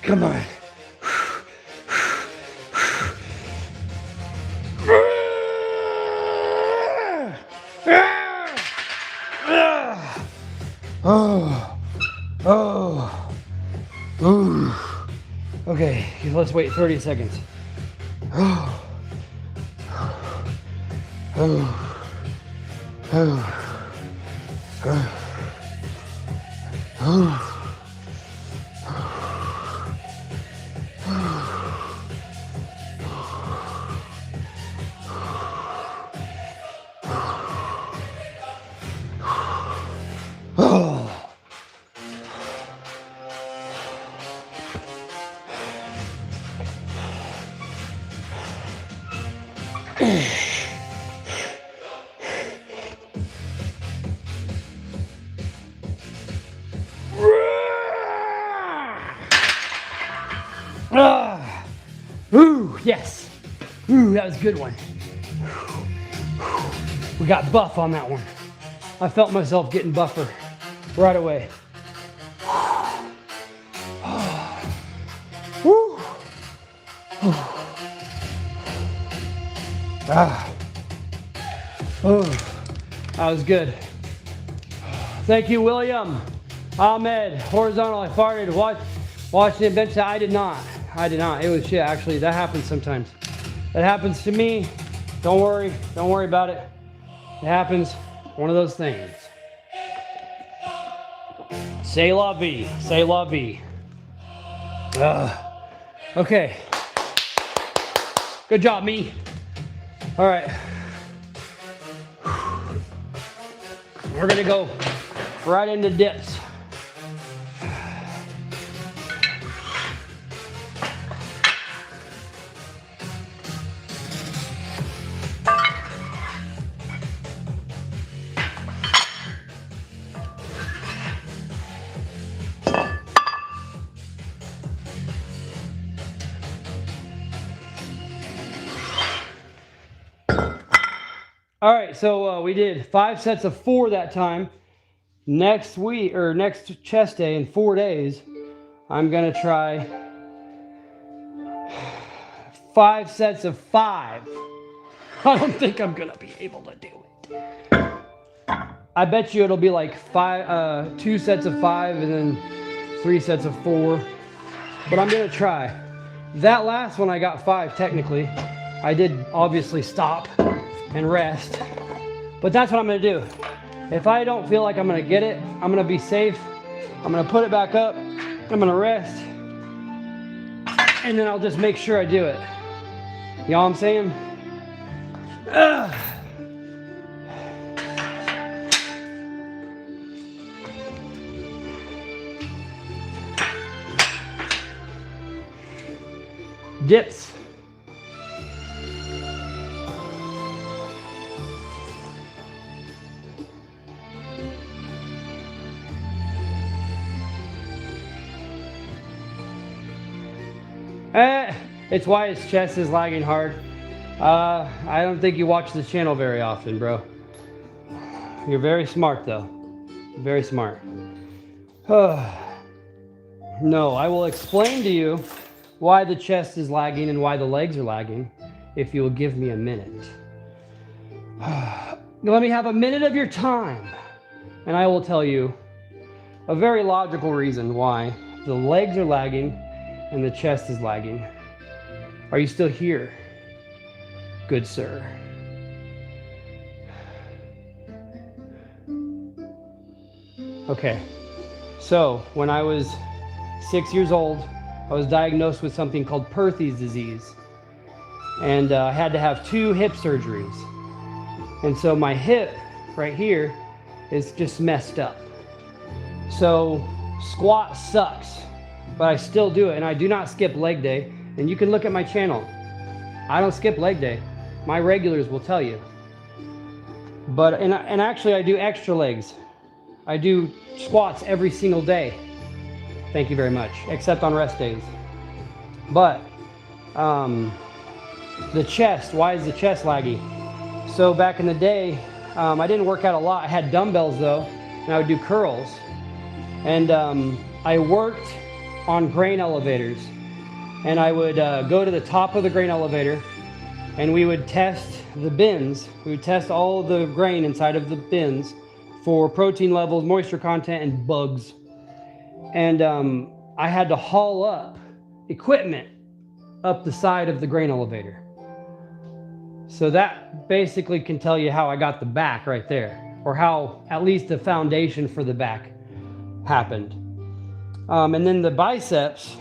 Come on. Okay, let's wait 30 seconds. Ooh, yes. Ooh, that was a good one. We got buff on that one. I felt myself getting buffer right away. Woo. Oh, that was good. Thank you, William. Ahmed, horizontal, I farted. Watching it bench. I did not. It was shit, actually. That happens sometimes. That happens to me. Don't worry about it. It happens. One of those things. C'est la vie. C'est la vie. Okay. Good job, me. All right. We're gonna go right into dips. All right, so we did 5 sets of 4 that time. Next week, or next chest day in 4 days, I'm gonna try 5 sets of 5. I don't think I'm gonna be able to do it. I bet you it'll be like 2 sets of 5 and then 3 sets of 4. But I'm gonna try. That last one I got 5 technically. I did obviously stop and rest, but that's what I'm gonna do. If I don't feel like I'm gonna get it, I'm gonna be safe. I'm gonna put it back up. I'm gonna rest, and then I'll just make sure I do it. You know what I'm saying? Ugh. Dips. It's why his chest is lagging hard. I don't think you watch this channel very often, bro. You're very smart, though. Very smart. No, I will explain to you why the chest is lagging and why the legs are lagging if you'll give me a minute. Let me have a minute of your time, and I will tell you a very logical reason why the legs are lagging and the chest is lagging. Are you still here, good sir? Okay, so when I was 6 years old, I was diagnosed with something called Perthes disease. And I had to have 2 hip surgeries. And so my hip right here is just messed up. So squat sucks, but I still do it. And I do not skip leg day. And you can look at my channel. I don't skip leg day. My regulars will tell you. But, and actually I do extra legs. I do squats every single day. Thank you very much, except on rest days. But the chest, why is the chest laggy? So back in the day, I didn't work out a lot. I had dumbbells though, and I would do curls. And I worked on grain elevators. And I would go to the top of the grain elevator, and we would test the bins. We would test all the grain inside of the bins for protein levels, moisture content, and bugs. And I had to haul up equipment up the side of the grain elevator. So that basically can tell you how I got the back right there, or how at least the foundation for the back happened. And then the biceps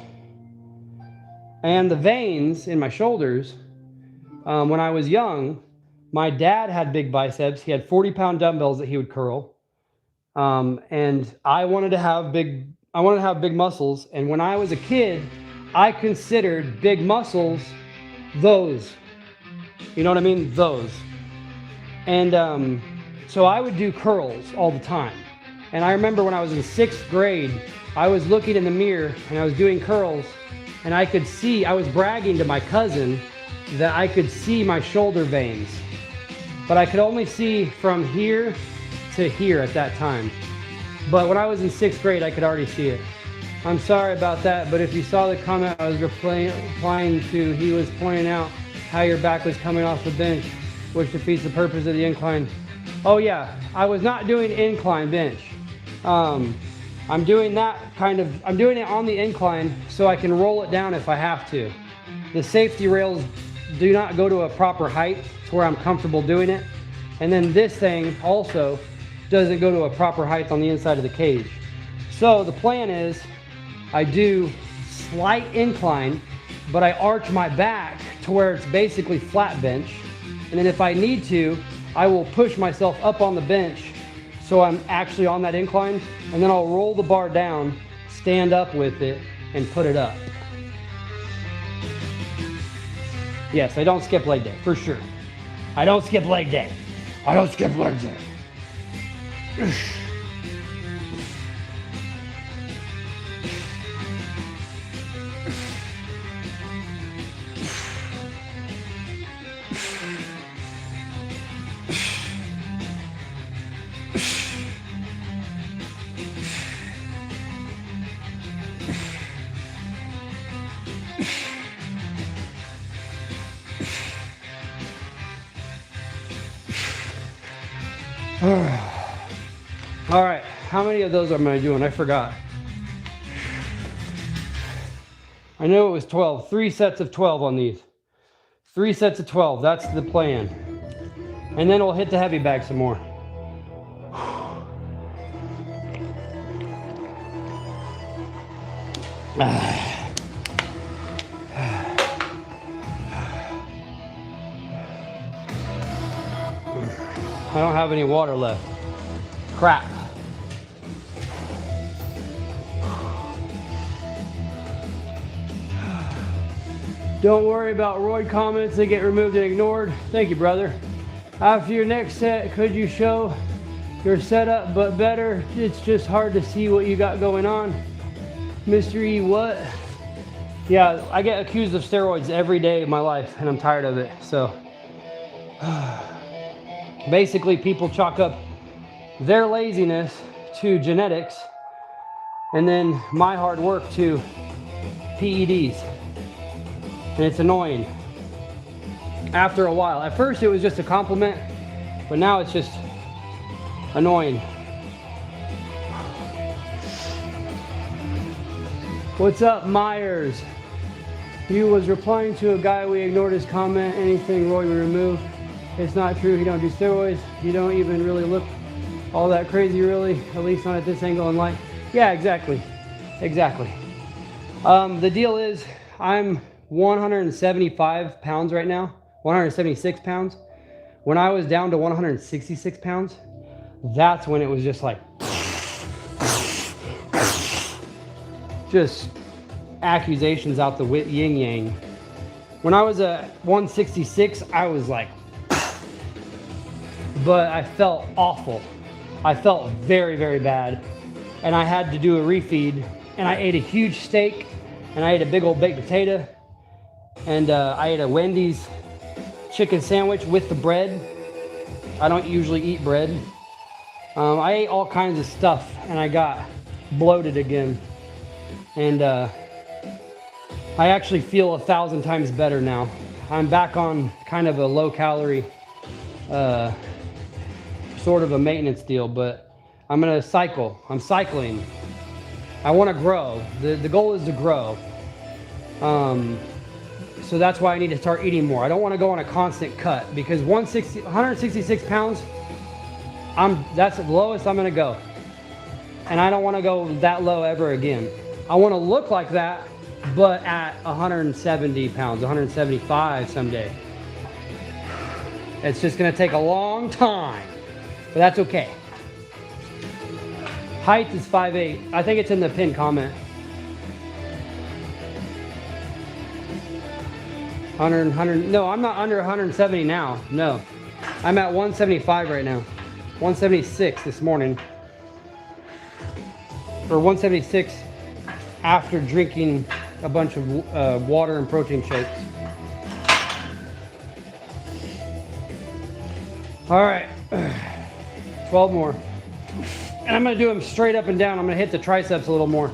and the veins in my shoulders. When I was young, my dad had big biceps. He had 40-pound dumbbells that he would curl. And I wanted to have big muscles. And when I was a kid, I considered big muscles those. You know what I mean? Those. And so I would do curls all the time. And I remember when I was in 6th grade, I was looking in the mirror and I was doing curls, and I could see, I was bragging to my cousin that I could see my shoulder veins. But I could only see from here to here at that time. But when I was in 6th grade, I could already see it. I'm sorry about that, but if you saw the comment I was replying to, he was pointing out how your back was coming off the bench, which defeats the purpose of the incline. Oh yeah, I was not doing incline bench. I'm doing it on the incline so I can roll it down if I have to. The safety rails do not go to a proper height to where I'm comfortable doing it. And then this thing also doesn't go to a proper height on the inside of the cage. So the plan is I do slight incline, but I arch my back to where it's basically flat bench. And then if I need to, I will push myself up on the bench so I'm actually on that incline, and then I'll roll the bar down, stand up with it, and put it up. Yes, I don't skip leg day, for sure. I don't skip leg day. I don't skip leg day. All right, how many of those am I doing? I forgot. I know it was 12. 3 sets of 12 on these. 3 sets of 12, that's the plan. And then we'll hit the heavy bag some more. I don't have any water left. Crap. Don't worry about roid comments, they get removed and ignored. Thank you, brother. After your next set, could you show your setup but better? It's just hard to see what you got going on. Mr. E, what? Yeah, I get accused of steroids every day of my life and I'm tired of it, so. Basically, people chalk up their laziness to genetics and then my hard work to PEDs. And it's annoying after a while. At first it was just a compliment, but now it's just annoying. What's up, Myers? You was replying to a guy, we ignored his comment. Anything Roy we remove. It's not true, he don't do steroids. You don't even really look all that crazy, really, at least not at this angle in light. Yeah, exactly. The deal is, I'm 175 pounds right now, 176 pounds. When I was down to 166 pounds, that's when it was just like, just accusations out the yin yang. When I was at 166, I was like, but I felt awful. I felt very, very bad. And I had to do a refeed, and I ate a huge steak, and I ate a big old baked potato, and I ate a Wendy's chicken sandwich with the bread. I don't usually eat bread. I ate all kinds of stuff and I got bloated again. And I actually feel 1,000 times better now. I'm back on kind of a low calorie, sort of a maintenance deal, but I'm gonna cycle. I'm cycling. I wanna grow. The goal is to grow. So that's why I need to start eating more. I don't want to go on a constant cut because 166 pounds, that's the lowest I'm going to go. And I don't want to go that low ever again. I want to look like that, but at 170 pounds, 175 someday. It's just going to take a long time, but that's okay. Height is 5'8". I think it's in the pinned comment. 100, no, I'm not under 170 now. No, I'm at 175 right now. 176 this morning. Or 176 after drinking a bunch of water and protein shakes. All right, 12 more. And I'm gonna do them straight up and down. I'm gonna hit the triceps a little more.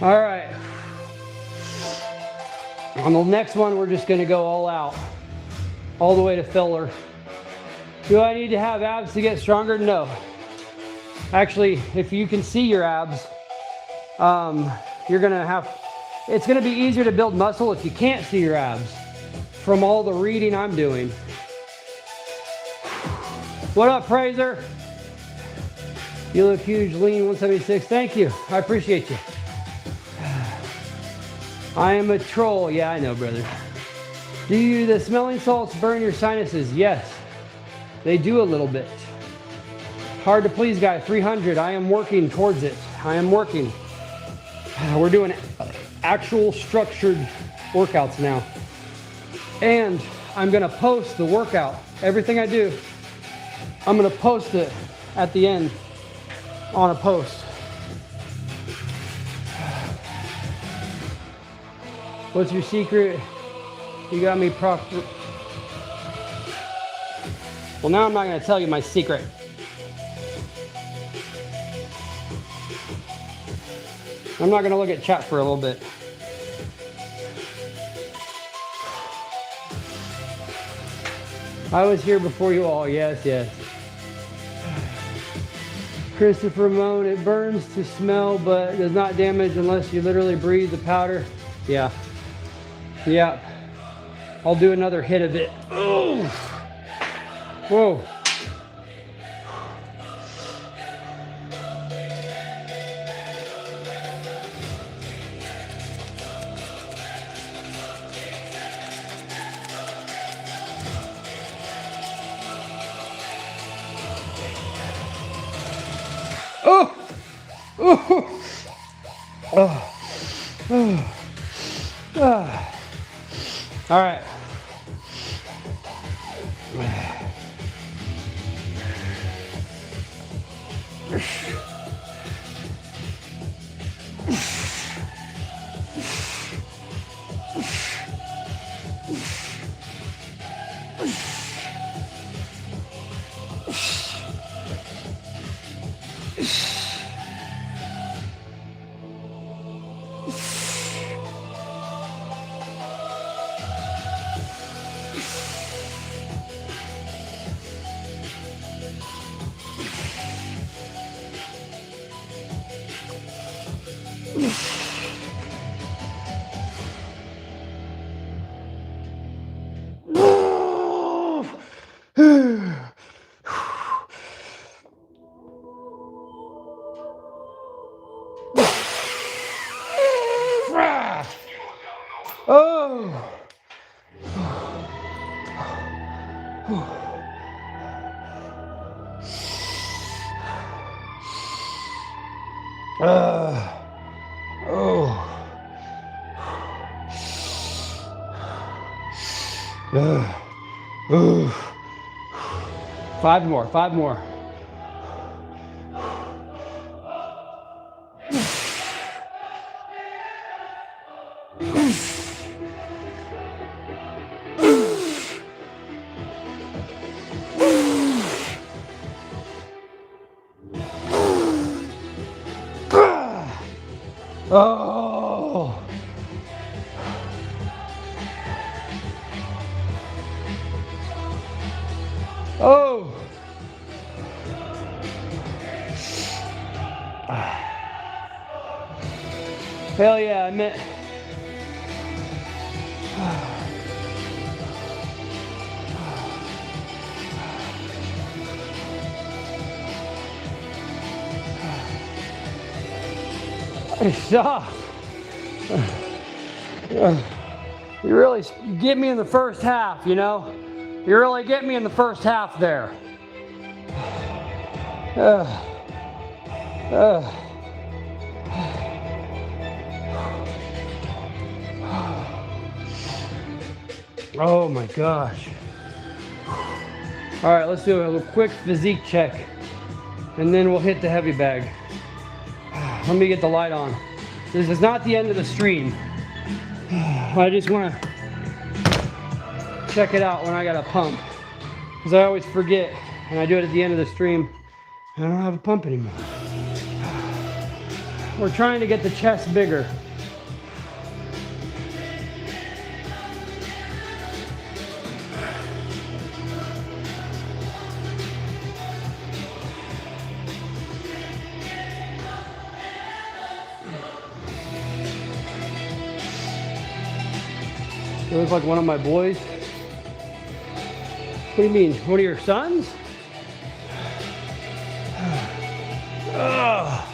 All right, on the next one, we're just gonna go all out, all the way to filler. Do I need to have abs to get stronger? No. Actually, if you can see your abs, You're gonna have, it's gonna be easier to build muscle if you can't see your abs from all the reading I'm doing. What up, Fraser? You look huge, lean, 176. Thank you, I appreciate you. I am a troll. Yeah, I know, brother. Do the smelling salts burn your sinuses? Yes, they do a little bit. Hard to please guy, 300. I am working towards it. I am working. We're doing actual structured workouts now. And I'm gonna post the workout. Everything I do, I'm gonna post it at the end on a post. What's your secret? You got me proper. Well, now I'm not gonna tell you my secret. I'm not gonna look at chat for a little bit. I was here before you all, yes, yes. Christopher Ramon, it burns to smell, but does not damage unless you literally breathe the powder. Yeah. Yeah. I'll do another hit of it. Oh. Whoa. Oh! Oh! Oh! Oh! Oh! All right. Oh! Oh! 5 more, 5 more. Oh! Oh! Hell yeah, I meant. Stop. You really get me in the first half, you know? You really get me in the first half there. Oh my gosh. All right, let's do a little quick physique check and then we'll hit the heavy bag. Let me get the light on. This is not the end of the stream. I just want to check it out when I got a pump, because I always forget and I do it at the end of the stream and I don't have a pump anymore. We're trying to get the chest bigger. You look like one of my boys. What do you mean? One of your sons? Ugh.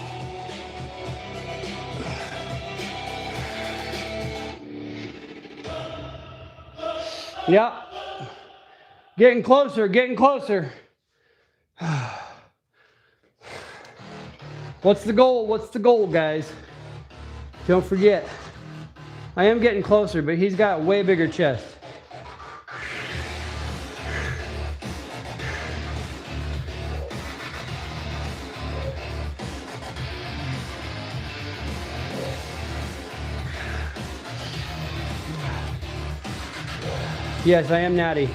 Yeah. Getting closer, getting closer. What's the goal? What's the goal, guys? Don't forget. I am getting closer, but he's got a way bigger chest. Yes, I am natty.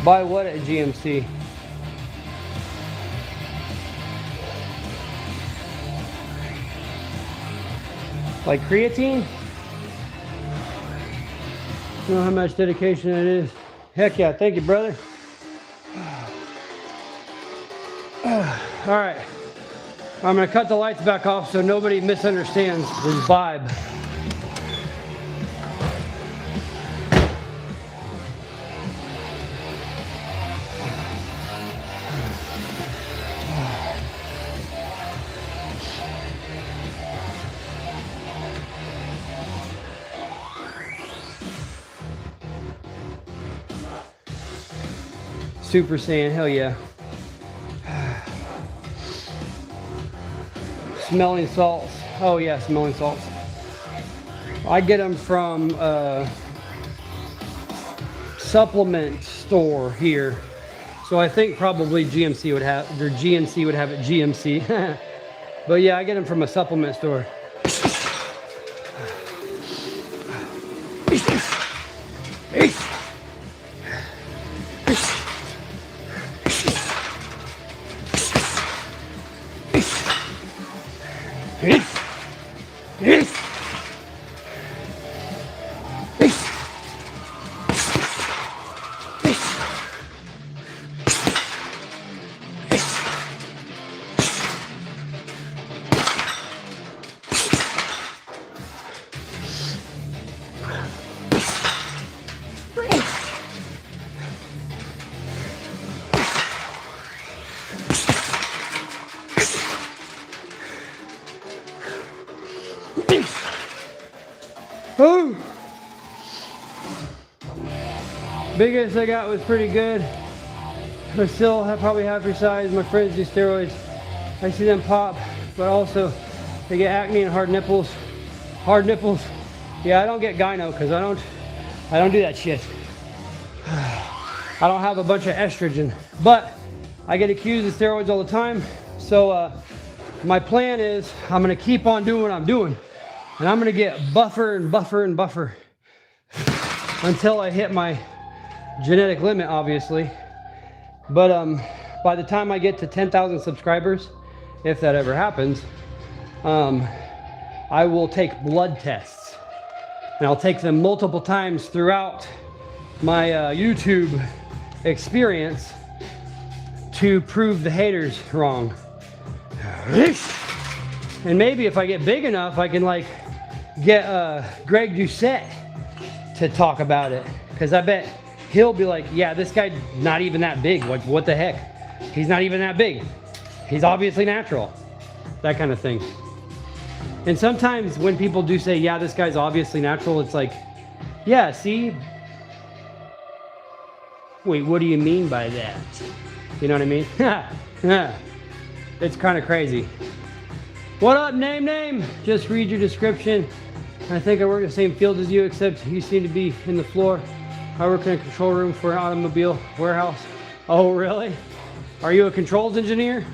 Buy what at GMC? Like creatine? You know how much dedication it is? Heck yeah, thank you, brother. All right, I'm gonna cut the lights back off so nobody misunderstands this vibe. Super Saiyan, hell yeah. Smelling salts. Oh yeah, smelling salts. I get them from a supplement store here. So I think probably GMC would have, or GNC would have it GMC. But yeah, I get them from a supplement store. Ooh. Biggest I got was pretty good. I still have probably half your size. My friends do steroids. I see them pop, but also they get acne and hard nipples. Hard nipples. Yeah, I don't get gyno because I don't do that shit. I don't have a bunch of estrogen, but I get accused of steroids all the time. So my plan is I'm gonna keep on doing what I'm doing. And I'm gonna get buffer and buffer and buffer until I hit my genetic limit, obviously. But by the time I get to 10,000 subscribers, if that ever happens, I will take blood tests. And I'll take them multiple times throughout my YouTube experience to prove the haters wrong. And maybe if I get big enough, I can like get Greg Doucette to talk about it, because I bet he'll be like, yeah, this guy's not even that big. Like, what the heck? He's not even that big. He's obviously natural. That kind of thing. And sometimes when people do say, yeah, this guy's obviously natural, it's like, yeah, see? Wait, what do you mean by that? You know what I mean? It's kind of crazy. What up, name? Just read your description. I think I work in the same field as you, except you seem to be in the floor. I work in a control room for an automobile warehouse. Oh, really? Are you a controls engineer?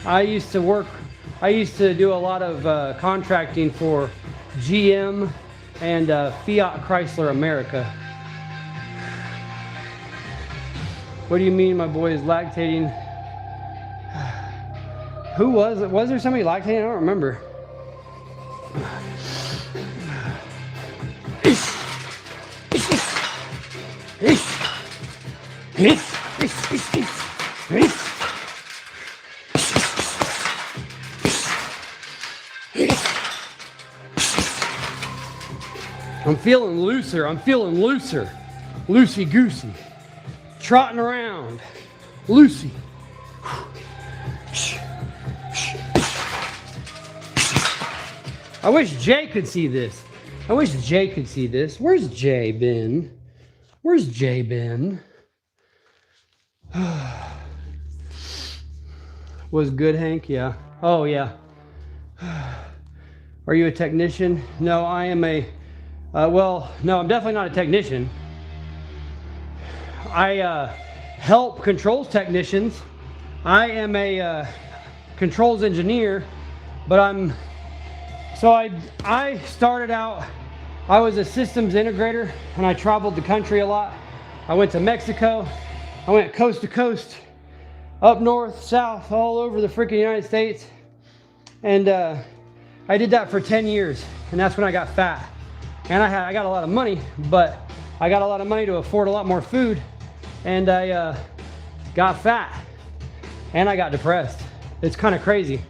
I used to do a lot of contracting for GM and Fiat Chrysler America. What do you mean my boy is lactating? Who was it? Was there somebody lactating? I don't remember. I'm feeling looser. I'm feeling looser. Loosey-goosey. Trotting around. Loosey. I wish Jay could see this. I wish Jay could see this. Where's Jay been? Where's Jay been? Was good, Hank? Yeah. Oh, yeah. Are you a technician? No, I am a... well, no, I'm definitely not a technician. I help controls technicians. I am a controls engineer, but I'm... So I started out, I was a systems integrator, and I traveled the country a lot. I went to Mexico. I went coast to coast, up north, south, all over the freaking United States. And I did that for 10 years, and that's when I got fat. And I got a lot of money, but I got a lot of money to afford a lot more food, and I got fat, and I got depressed. It's kind of crazy.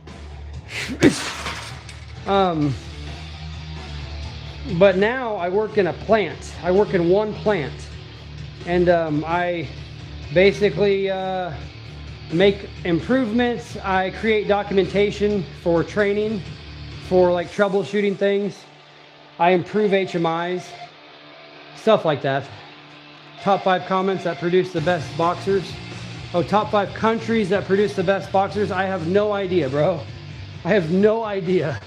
But now I work in a plant. I work in one plant, and I basically make improvements. I create documentation for training, for like troubleshooting things. I improve HMIs, stuff like that. Top 5 comments that produce the best boxers. Oh, top 5 countries that produce the best boxers. I have no idea, bro. I have no idea.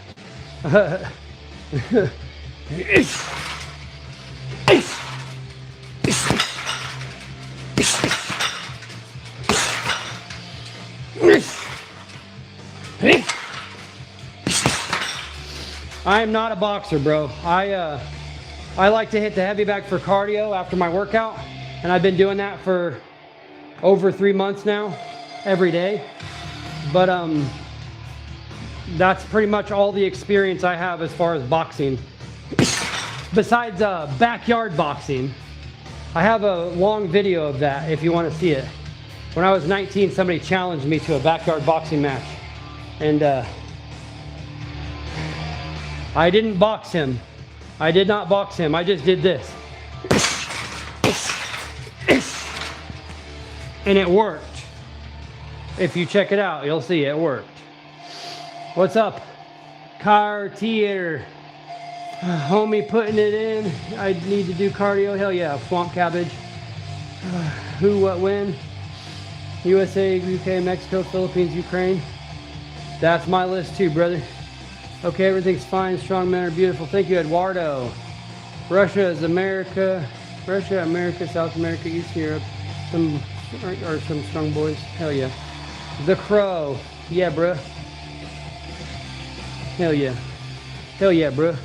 I am not a boxer, bro. I like to hit the heavy bag for cardio after my workout, and I've been doing that for over 3 months now, every day. But that's pretty much all the experience I have as far as boxing. Besides backyard boxing, I have a long video of that if you want to see it. When I was 19, somebody challenged me to a backyard boxing match, and I didn't box him. I did not box him. I just did this. And it worked. If you check it out, you'll see it worked. What's up? Cartier. Homie putting it in. I need to do cardio. Hell yeah. Swamp cabbage. Who, what, when? USA, UK, Mexico, Philippines, Ukraine. That's my list too, brother. Okay, everything's fine. Strong men are beautiful. Thank you, Eduardo. Russia is America. Russia, America, South America, East Europe. Some strong boys. Hell yeah. The Crow. Yeah, bruh. Hell yeah. Hell yeah, bruh.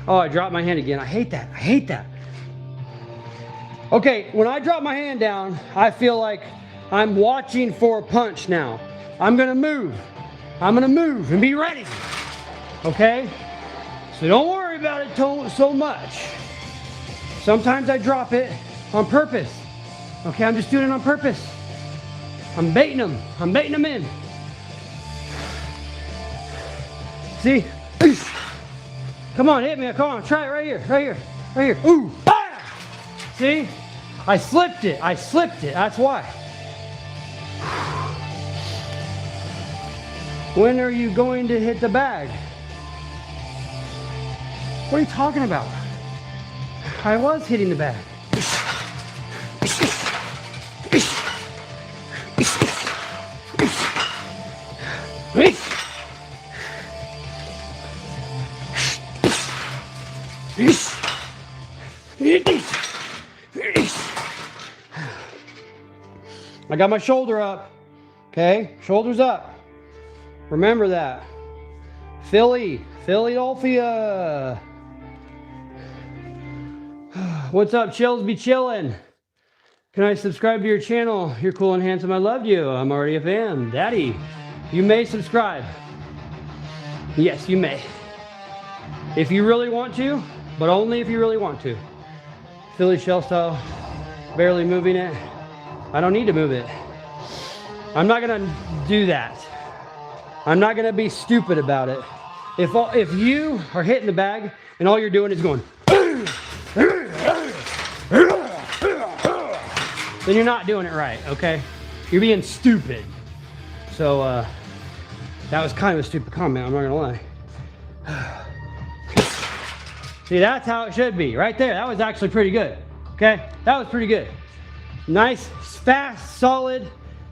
Oh, I dropped my hand again. I hate that. I hate that. Okay, when I drop my hand down, I feel like I'm watching for a punch now. I'm gonna move. I'm gonna move and be ready. Okay? So don't worry about it so much. Sometimes I drop it on purpose. Okay, I'm just doing it on purpose. I'm baiting them. I'm baiting them in. See? Come on, hit me. Come on, try it right here. Right here. Right here. Ooh. Ah! See? I slipped it. I slipped it. That's why. When are you going to hit the bag? What are you talking about? I was hitting the bag. I got my shoulder up. Okay, shoulders up. Remember that. Philadelphia. What's up, chills? Be chillin'. Can I subscribe to your channel? You're cool and handsome. I loved you. I'm already a fan. Daddy, you may subscribe. Yes, you may. If you really want to, but only if you really want to. Philly shell style, barely moving it. I don't need to move it. I'm not gonna do that. I'm not gonna be stupid about it. If you are hitting the bag and all you're doing is going, then you're not doing it right, okay? You're being stupid. So that was kind of a stupid comment, I'm not gonna lie. See, that's how it should be, right there. That was actually pretty good, okay? That was pretty good. Nice, fast, solid.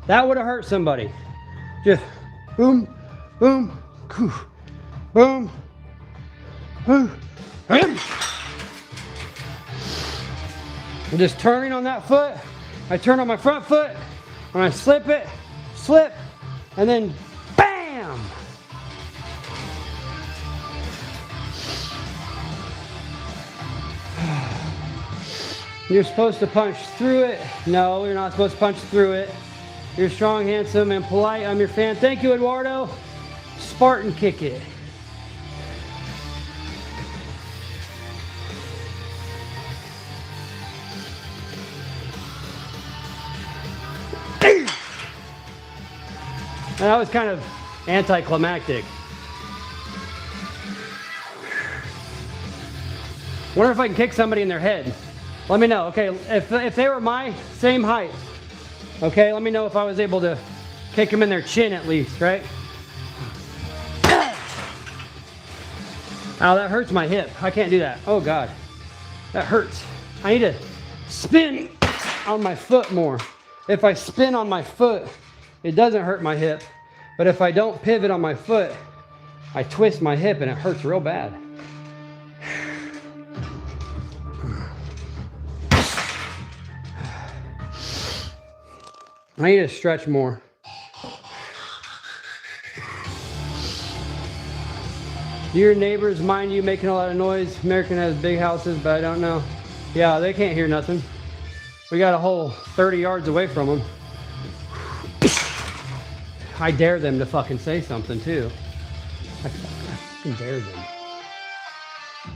That would have hurt somebody. Just boom, boom, boom, boom. I'm just turning on that foot. I turn on my front foot, and I slip, and then bam! You're supposed to punch through it. No, you're not supposed to punch through it. You're strong, handsome, and polite. I'm your fan. Thank you, Eduardo. Spartan kick it. That was kind of anticlimactic. Wonder if I can kick somebody in their head. Let me know. Okay, if they were my same height, okay, let me know if I was able to kick them in their chin at least, right? Ow, that hurts my hip. I can't do that. Oh God, that hurts. I need to spin on my foot more. If I spin on my foot, it doesn't hurt my hip. But if I don't pivot on my foot, I twist my hip and it hurts real bad. I need to stretch more. Do your neighbors mind you making a lot of noise? American has big houses, but I don't know. Yeah, they can't hear nothing. We got a whole 30 yards away from them. I dare them to fucking say something too. I fucking dare them.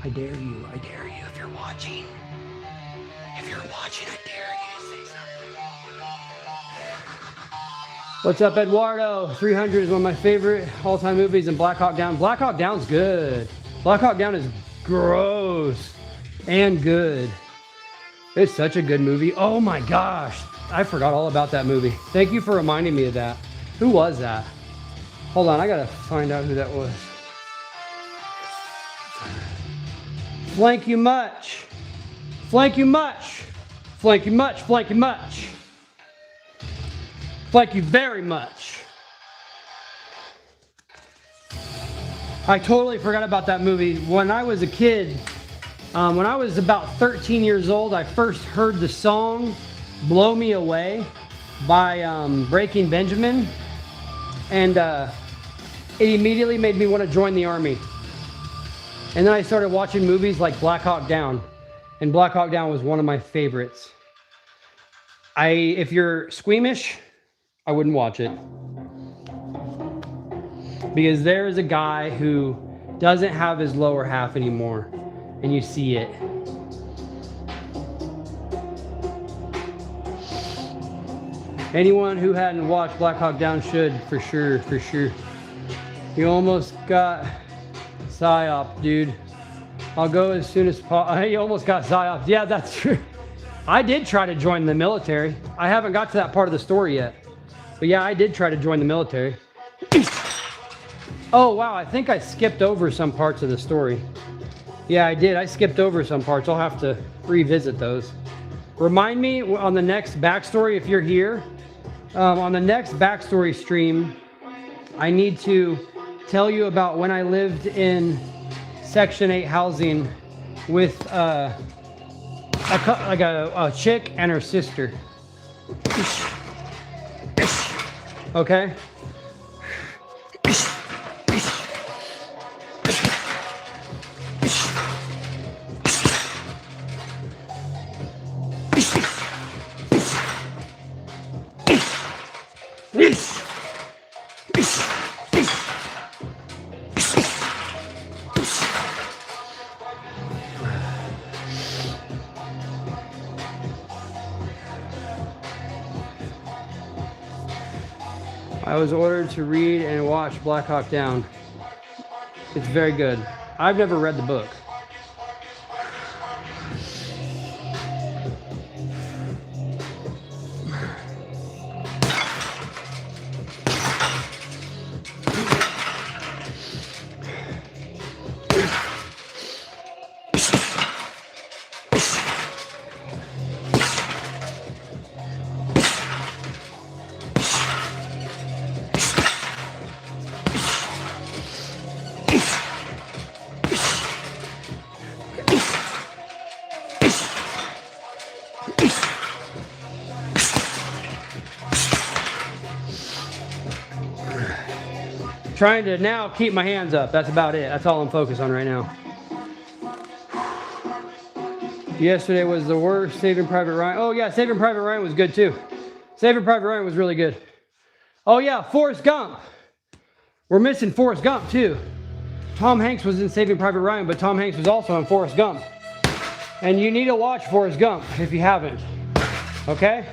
I dare you if you're watching. If you're watching, I dare you to say something. What's up, Eduardo? 300 is one of my favorite all-time movies, and Black Hawk Down. Black Hawk Down's good. Black Hawk Down is gross and good. It's such a good movie. Oh my gosh. I forgot all about that movie. Thank you for reminding me of that. Who was that? Hold on, I gotta find out who that was. Flank you much. Flank you much. Flank you much. Flank you much. Flank you very much. I totally forgot about that movie. When I was a kid, when I was about 13 years old, I first heard the song Blow Me Away by Breaking Benjamin. And it immediately made me want to join the army. And then I started watching movies like Black Hawk Down. And Black Hawk Down was one of my favorites. If you're squeamish, I wouldn't watch it. Because there is a guy who doesn't have his lower half anymore. And you see it. Anyone who hadn't watched Black Hawk Down should, for sure, for sure. You almost got psyop, dude. I'll go as soon as possible. You almost got psyop. Yeah, that's true. I did try to join the military. I haven't got to that part of the story yet. But yeah, I did try to join the military. Oh, wow, I think I skipped over some parts of the story. Yeah, I did. I skipped over some parts. I'll have to revisit those. Remind me on the next backstory if you're here. On the next backstory stream, I need to tell you about when I lived in Section 8 housing with like a chick and her sister. Okay? I was ordered to read and watch Black Hawk Down. It's very good. I've never read the book. Trying to now keep my hands up. That's about it. That's all I'm focused on right now. Yesterday was the worst. Saving Private Ryan. Oh yeah, Saving Private Ryan was good too. Saving Private Ryan was really good. Oh yeah, Forrest Gump. We're missing Forrest Gump too. Tom Hanks was in Saving Private Ryan, but Tom Hanks was also in Forrest Gump. And you need to watch Forrest Gump if you haven't. Okay?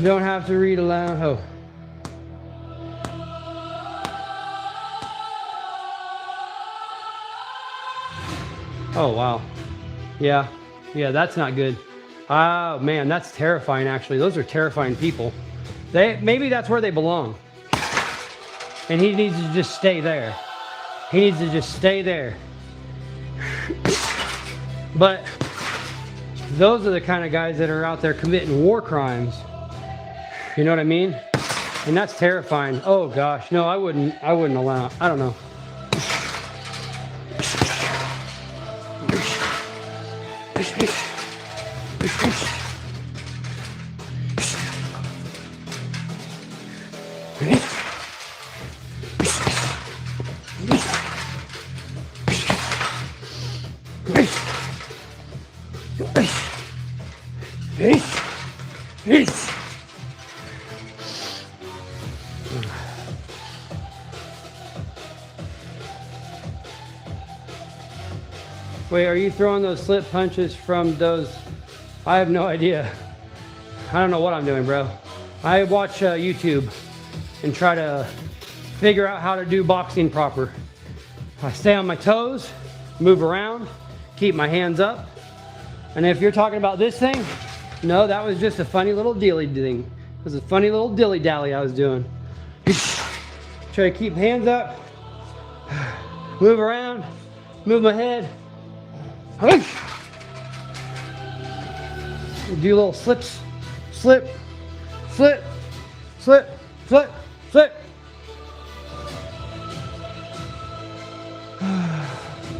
Don't have to read aloud. Oh. Oh, wow. Yeah. Yeah, that's not good. Oh, man, that's terrifying, actually. Those are terrifying people. Maybe that's where they belong. And he needs to just stay there. He needs to just stay there. But those are the kind of guys that are out there committing war crimes. You know what I mean? And that's terrifying. Oh gosh, no, I wouldn't allow. I don't know. Wait, are you throwing those slip punches from those? I have no idea. I don't know what I'm doing, bro. I watch YouTube and try to figure out how to do boxing proper. I stay on my toes, move around, keep my hands up. And if you're talking about this thing, no, that was just a funny little dilly thing. It was a funny little dilly dally I was doing. Try to keep hands up, move around, move my head. Do little slips, slip, slip, slip, slip, slip.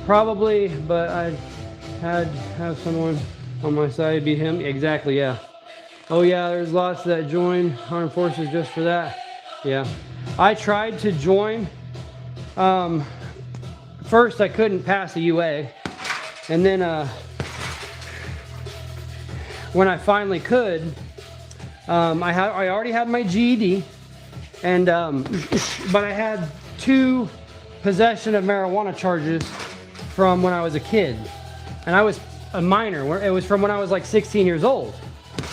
Probably, but I have someone on my side be him. Exactly, yeah. Oh yeah, there's lots that join armed forces just for that. Yeah. I tried to join. First, I couldn't pass a UA. And then when I finally could, I already had my GED, and but I had 2 possession of marijuana charges from when I was a kid, and I was a minor. It was from when I was like 16 years old,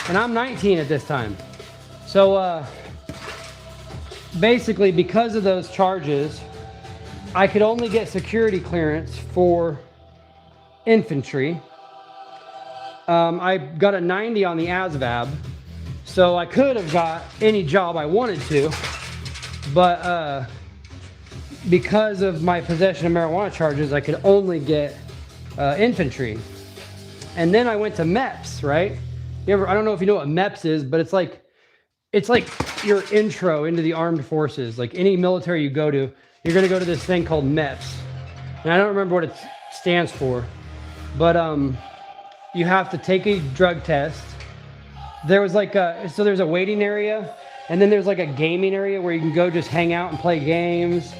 and I'm 19 at this time. So basically, because of those charges, I could only get security clearance for infantry. I got a 90 on the ASVAB, so I could have got any job I wanted to, but because of my possession of marijuana charges, I could only get infantry. And then I went to MEPS, right? I don't know if you know what MEPS is, but it's like it's like your intro into the armed forces. Like any military you go to, you're going to go to this thing called MEPS. And I don't remember what it stands for, but you have to take a drug test. There was like so there's a waiting area, and then there's like a gaming area where you can go just hang out and play games.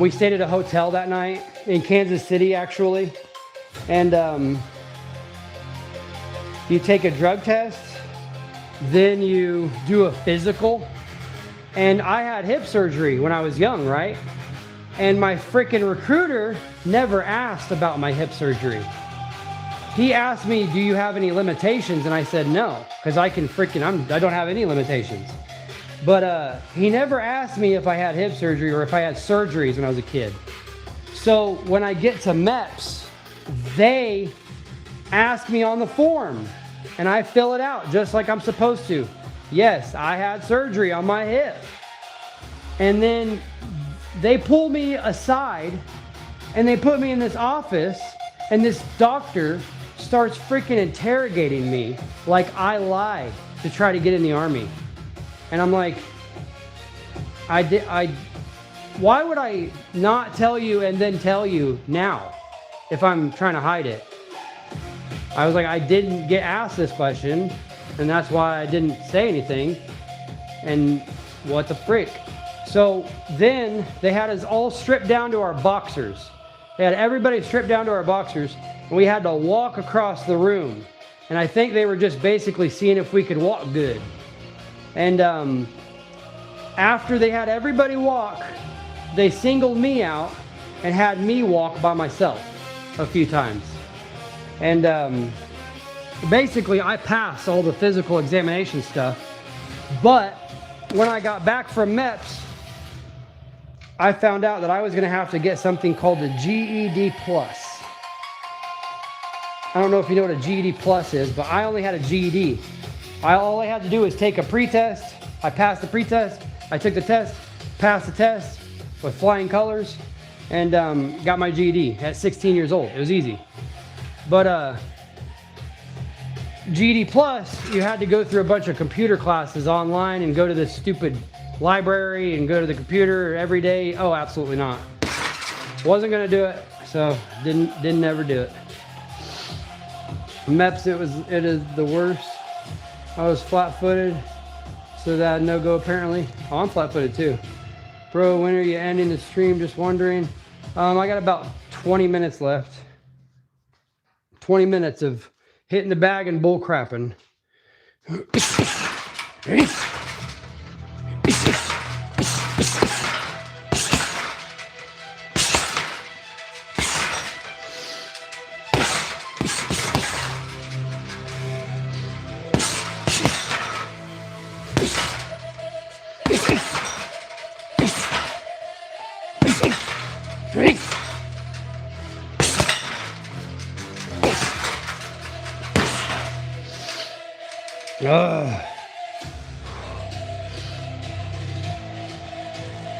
We stayed at a hotel that night in Kansas City, actually. And you take a drug test, then you do a physical. And I had hip surgery when I was young, right? And my freaking recruiter never asked about my hip surgery. He asked me, do you have any limitations? And I said, no, because I don't have any limitations. But he never asked me if I had hip surgery or if I had surgeries when I was a kid. So when I get to MEPS, they ask me on the form, and I fill it out just like I'm supposed to. Yes, I had surgery on my hip. And then they pull me aside and they put me in this office, and this doctor starts freaking interrogating me like I lied to try to get in the Army. And I'm like, why would I not tell you and then tell you now if I'm trying to hide it? I was like, I didn't get asked this question, and that's why I didn't say anything. And what the frick? So then they had us all stripped down to our boxers. They had everybody stripped down to our boxers, and we had to walk across the room. And I think they were just basically seeing if we could walk good. And after they had everybody walk, they singled me out and had me walk by myself a few times. And basically I passed all the physical examination stuff. But when I got back from MEPS, I found out that I was going to have to get something called a GED Plus. I don't know if you know what a GED Plus is, but I only had a GED. All I had to do was take a pre-test. I passed the pre-test. I took the test, passed the test with flying colors, and got my GED at 16 years old. It was easy. But GED Plus, you had to go through a bunch of computer classes online and go to this stupid library and go to the computer every day. Oh, absolutely not. Wasn't gonna do it, so didn't ever do it. MEPS, it is the worst. I was flat-footed, so that no-go apparently. Oh, I'm flat-footed too. Bro, when are you ending the stream? Just wondering. I got about 20 minutes left. 20 minutes of hitting the bag and bull crapping.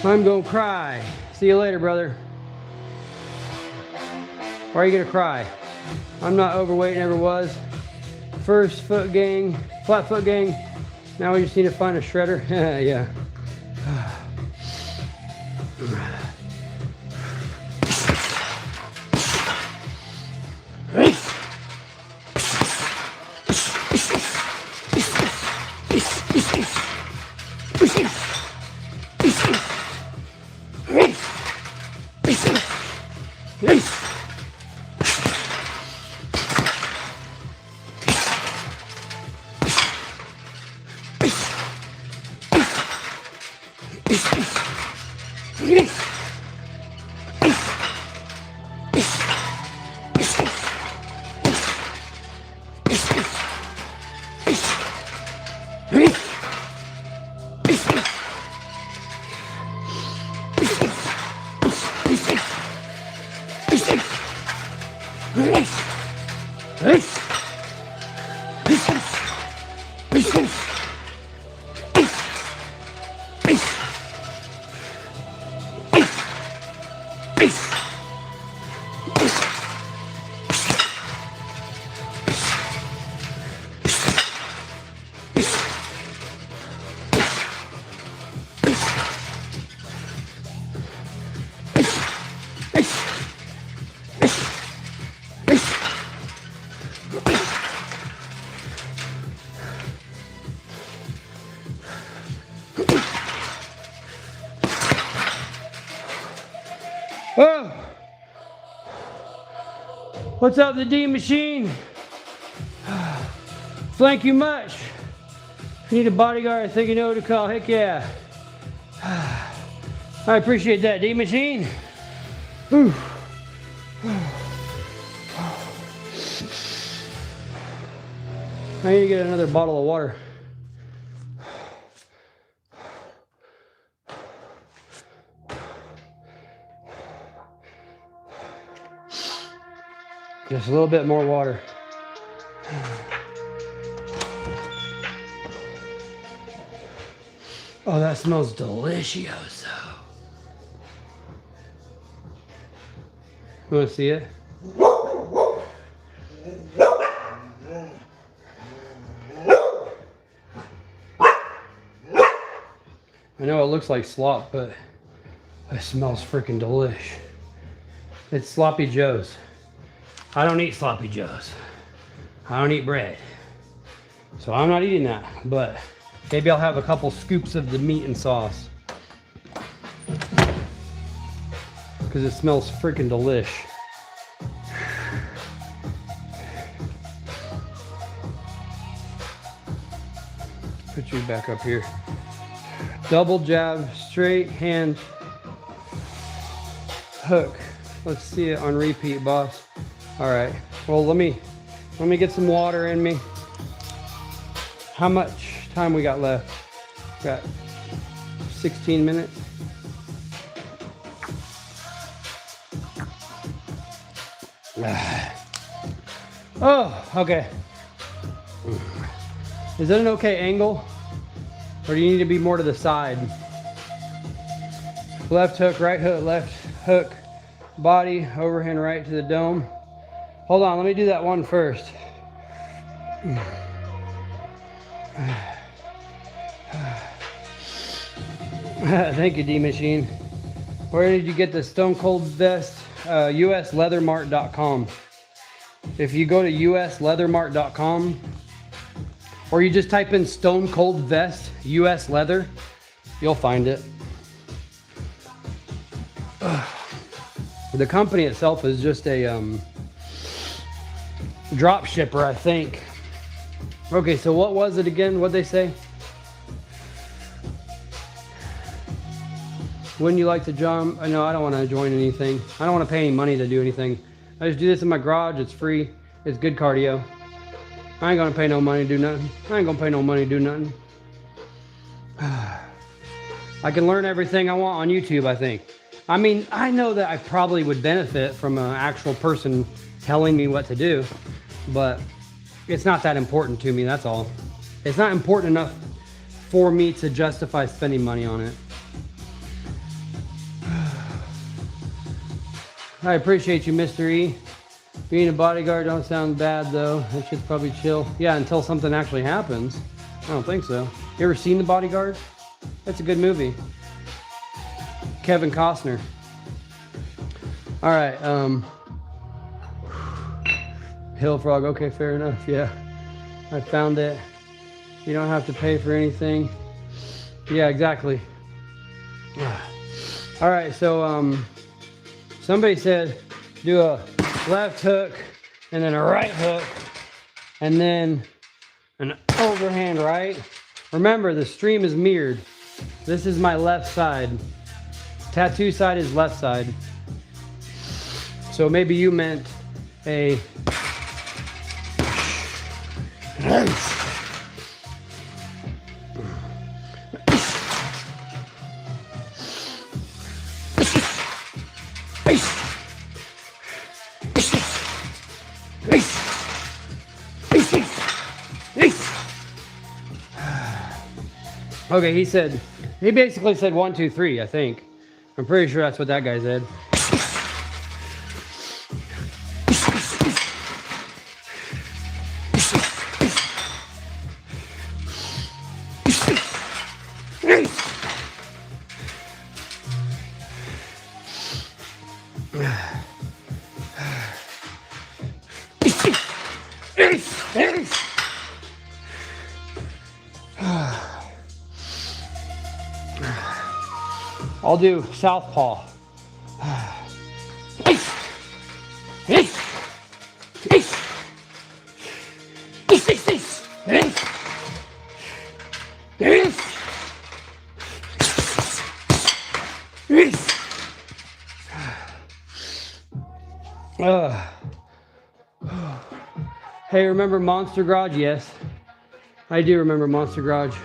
I'm gonna cry. See you later, brother. Why are you gonna cry? I'm not overweight, never was. First foot gang, flat foot gang. Now we just need to find a shredder. Yeah. Oh! What's up, the D machine? Thank you much. If you need a bodyguard, I think you know who to call. Heck yeah. I appreciate that, D machine. Whew. I need to get another bottle of water. Just a little bit more water. Oh, that smells delicious. You want to see it? I know it looks like slop, but it smells freaking delish. It's Sloppy Joe's. I don't eat Sloppy Joe's. I don't eat bread. So I'm not eating that, but maybe I'll have a couple scoops of the meat and sauce. Because it smells freaking delish. Put you back up here. Double jab, straight hand hook. Let's see it on repeat, boss. All right, well, let me get some water in me. How much time we got left? Got 16 minutes. Oh, okay. Is that an okay angle? Or do you need to be more to the side? Left hook, right hook, left hook, body, overhand right to the dome. Hold on, let me do that one first. Thank you, D Machine. Where did you get the Stone Cold vest? usleathermart.com. If you go to usleathermart.com, or you just type in Stone Cold vest, US leather, you'll find it. The company itself is just a drop shipper, I think. Okay, so what was it again? What'd they say? Wouldn't you like to jump? No, I don't want to join anything. I don't want to pay any money to do anything. I just do this in my garage. It's free. It's good cardio. I ain't gonna pay no money to do nothing. I ain't gonna pay no money to do nothing. I can learn everything I want on YouTube, I think. I mean, I know that I probably would benefit from an actual person telling me what to do, but it's not that important to me, that's all. It's not important enough for me to justify spending money on it. I appreciate you, Mr. E. Being a bodyguard don't sound bad though. That shit's probably chill. Yeah, until something actually happens. I don't think so. You ever seen The Bodyguard? That's a good movie. Kevin Costner. All right, Hill Frog, okay, fair enough, yeah. I found it. You don't have to pay for anything. Yeah, exactly. All right, so somebody said do a left hook and then a right hook and then an overhand right. Remember, the stream is mirrored. This is my left side. Tattoo side is left side. So maybe you meant a okay, he basically said 1, 2, 3, I think. I'm pretty sure that's what that guy said. I'll do southpaw. Hey, remember Monster Garage? Yes, I do remember Monster Garage.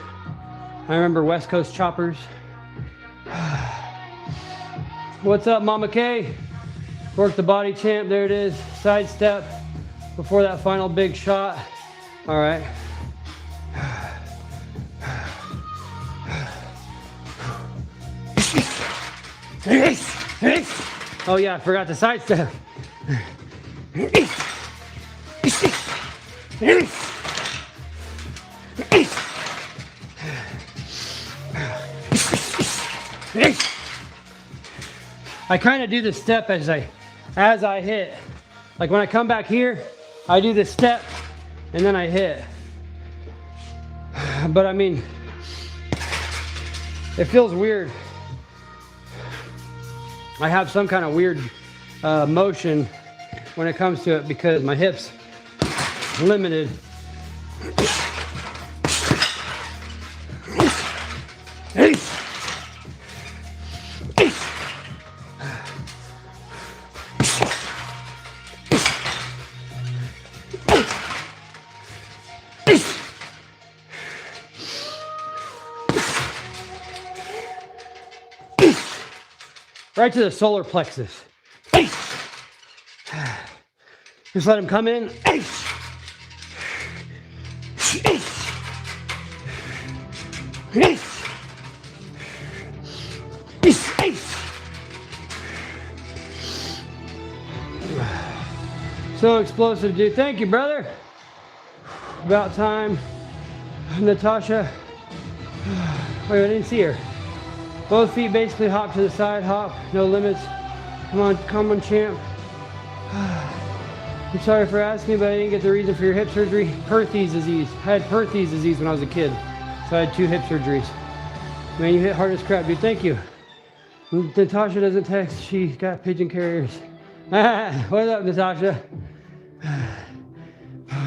I remember West Coast Choppers. What's up, Mama K? Work the body champ. There it is. Side step before that final big shot. All right. Oh yeah, I forgot the side step. I kind of do the step as I hit. Like when I come back here, I do the step and then I hit. But I mean, it feels weird. I have some kind of weird motion when it comes to it because my hips limited. Right to the solar plexus. Just let him come in. So explosive, dude. Thank you, brother. About time. Natasha. Wait, I didn't see her. Both feet basically hop to the side, hop, no limits. Come on, champ. I'm sorry for asking, but I didn't get the reason for your hip surgery. Perthes disease. I had Perthes disease when I was a kid, so I had 2 hip surgeries. Man, you hit hard as crap, dude. Thank you. Natasha doesn't text. She got pigeon carriers. What's up, Natasha?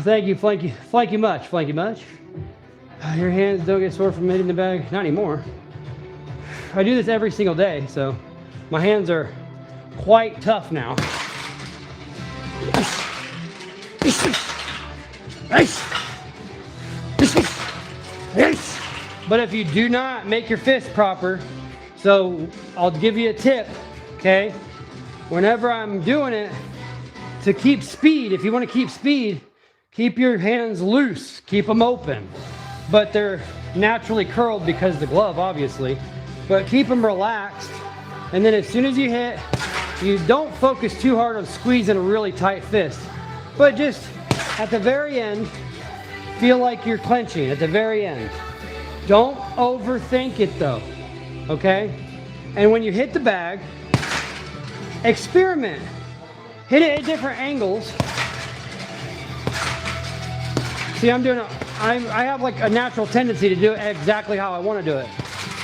Thank you, Flanky much. Your hands don't get sore from hitting the bag. Not anymore. I do this every single day, so my hands are quite tough now. But if you do not make your fist proper, so I'll give you a tip, okay? Whenever I'm doing it, to keep speed, if you want to keep speed, keep your hands loose, keep them open. But they're naturally curled because of the glove, obviously. But keep them relaxed, and then as soon as you hit, you don't focus too hard on squeezing a really tight fist, but just at the very end, feel like you're clenching at the very end. Don't overthink it though, okay? And when you hit the bag, experiment. Hit it at different angles. See, I have like a natural tendency to do it exactly how I want to do it.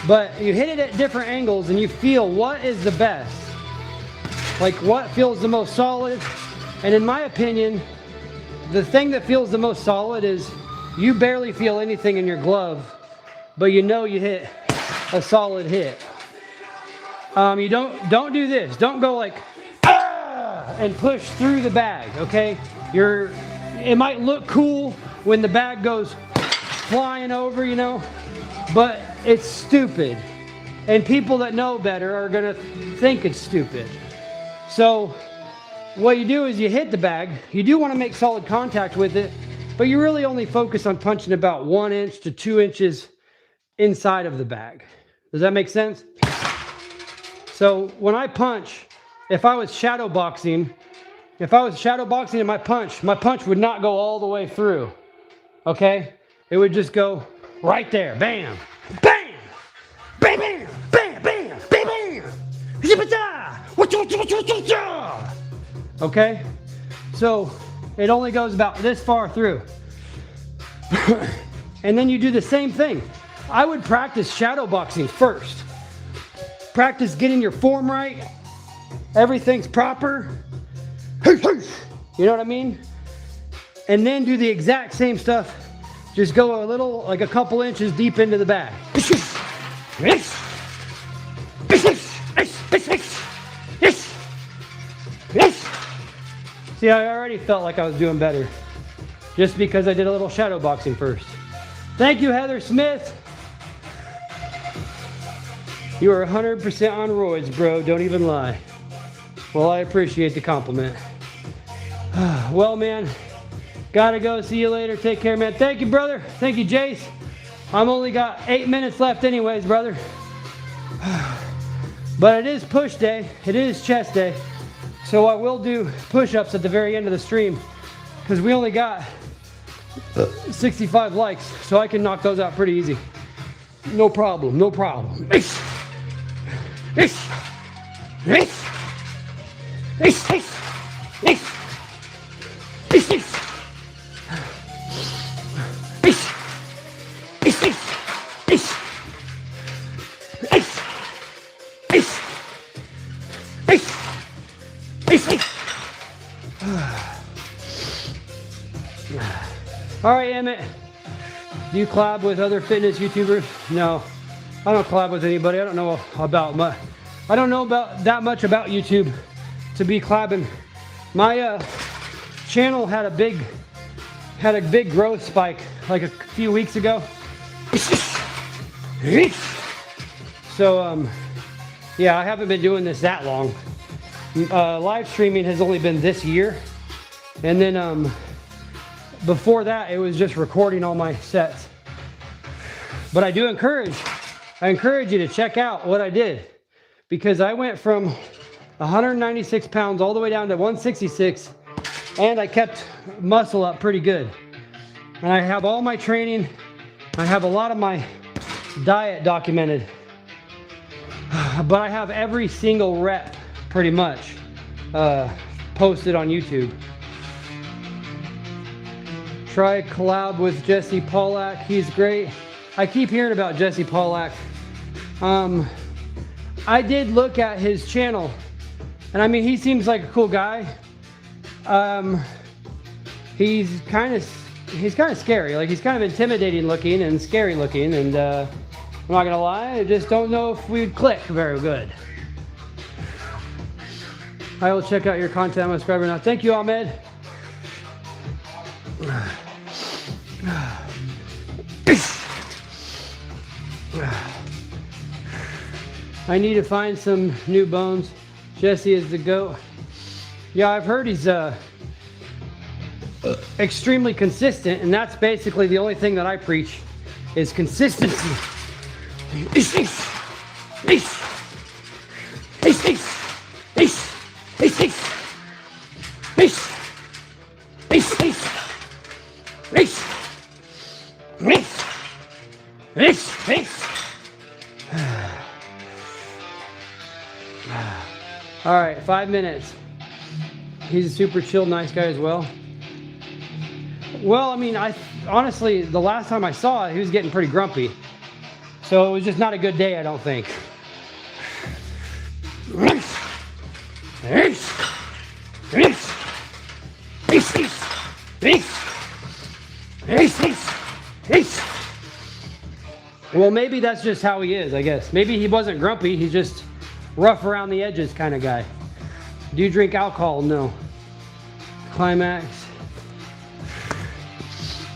But you hit it at different angles and you feel what is the best. Like what feels the most solid. And in my opinion, the thing that feels the most solid is you barely feel anything in your glove, but you know you hit a solid hit. You don't do this. Don't go like, ah, and push through the bag, okay? It might look cool when the bag goes flying over, you know, but it's stupid. And people that know better are gonna think it's stupid. So what you do is you hit the bag. You do want to make solid contact with it, but you really only focus on punching about 1 inch to 2 inches inside of the bag. Does that make sense? So when I punch, if I was shadow boxing in my punch would not go all the way through, okay? It would just go right there, bam, bam, bam, bam, bam, bam, bam, bam, okay? So it only goes about this far through. And then you do the same thing. I would practice shadow boxing first. practice getting your form right. Everything's proper. You know what I mean? And then do the exact same stuff. Just go a little, like a couple inches deep into the bag. See, I already felt like I was doing better. Just because I did a little shadow boxing first. Thank you, Heather Smith. You are 100% on roids, bro. Don't even lie. Well, I appreciate the compliment. Well, man, gotta go. See you later. Take care, man. Thank you, brother. Thank you, Jace. I'm only got 8 minutes left anyways, brother. But it is push day. It is chest day. So I will do push-ups at the very end of the stream because we only got 65 likes, so I can knock those out pretty easy. No problem, no problem. All right, Emmett. Do you collab with other fitness YouTubers? No, I don't collab with anybody. I don't know about that much about YouTube to be collabing. My channel had a big growth spike like a few weeks ago. So yeah, I haven't been doing this that long. Live streaming has only been this year, and then before that it was just recording all my sets. But I encourage you to check out what I did, because I went from 196 pounds all the way down to 166, and I kept muscle up pretty good. And I have all my training, I have a lot of my diet documented, but I have every single rep pretty much posted on YouTube. Try collab with Jesse Pollack. He's great. I keep hearing about Jesse Pollack. I did look at his channel, and I mean, he seems like a cool guy. He's kind of scary. Like, he's kind of intimidating looking and scary looking, and I'm not gonna lie, I just don't know if we'd click very good. I will check out your content. I'm a subscriber now. Thank you, Ahmed. I need to find some new bones. Jesse is the GOAT. Yeah, I've heard he's extremely consistent, and that's basically the only thing that I preach is consistency. All right, 5 minutes. He's a super chill, nice guy as well. Well, I mean, honestly, the last time I saw it, he was getting pretty grumpy. So it was just not a good day, I don't think. Well, maybe that's just how he is, I guess. Maybe he wasn't grumpy, he's just rough around the edges kind of guy. Do you drink alcohol? No. Climax.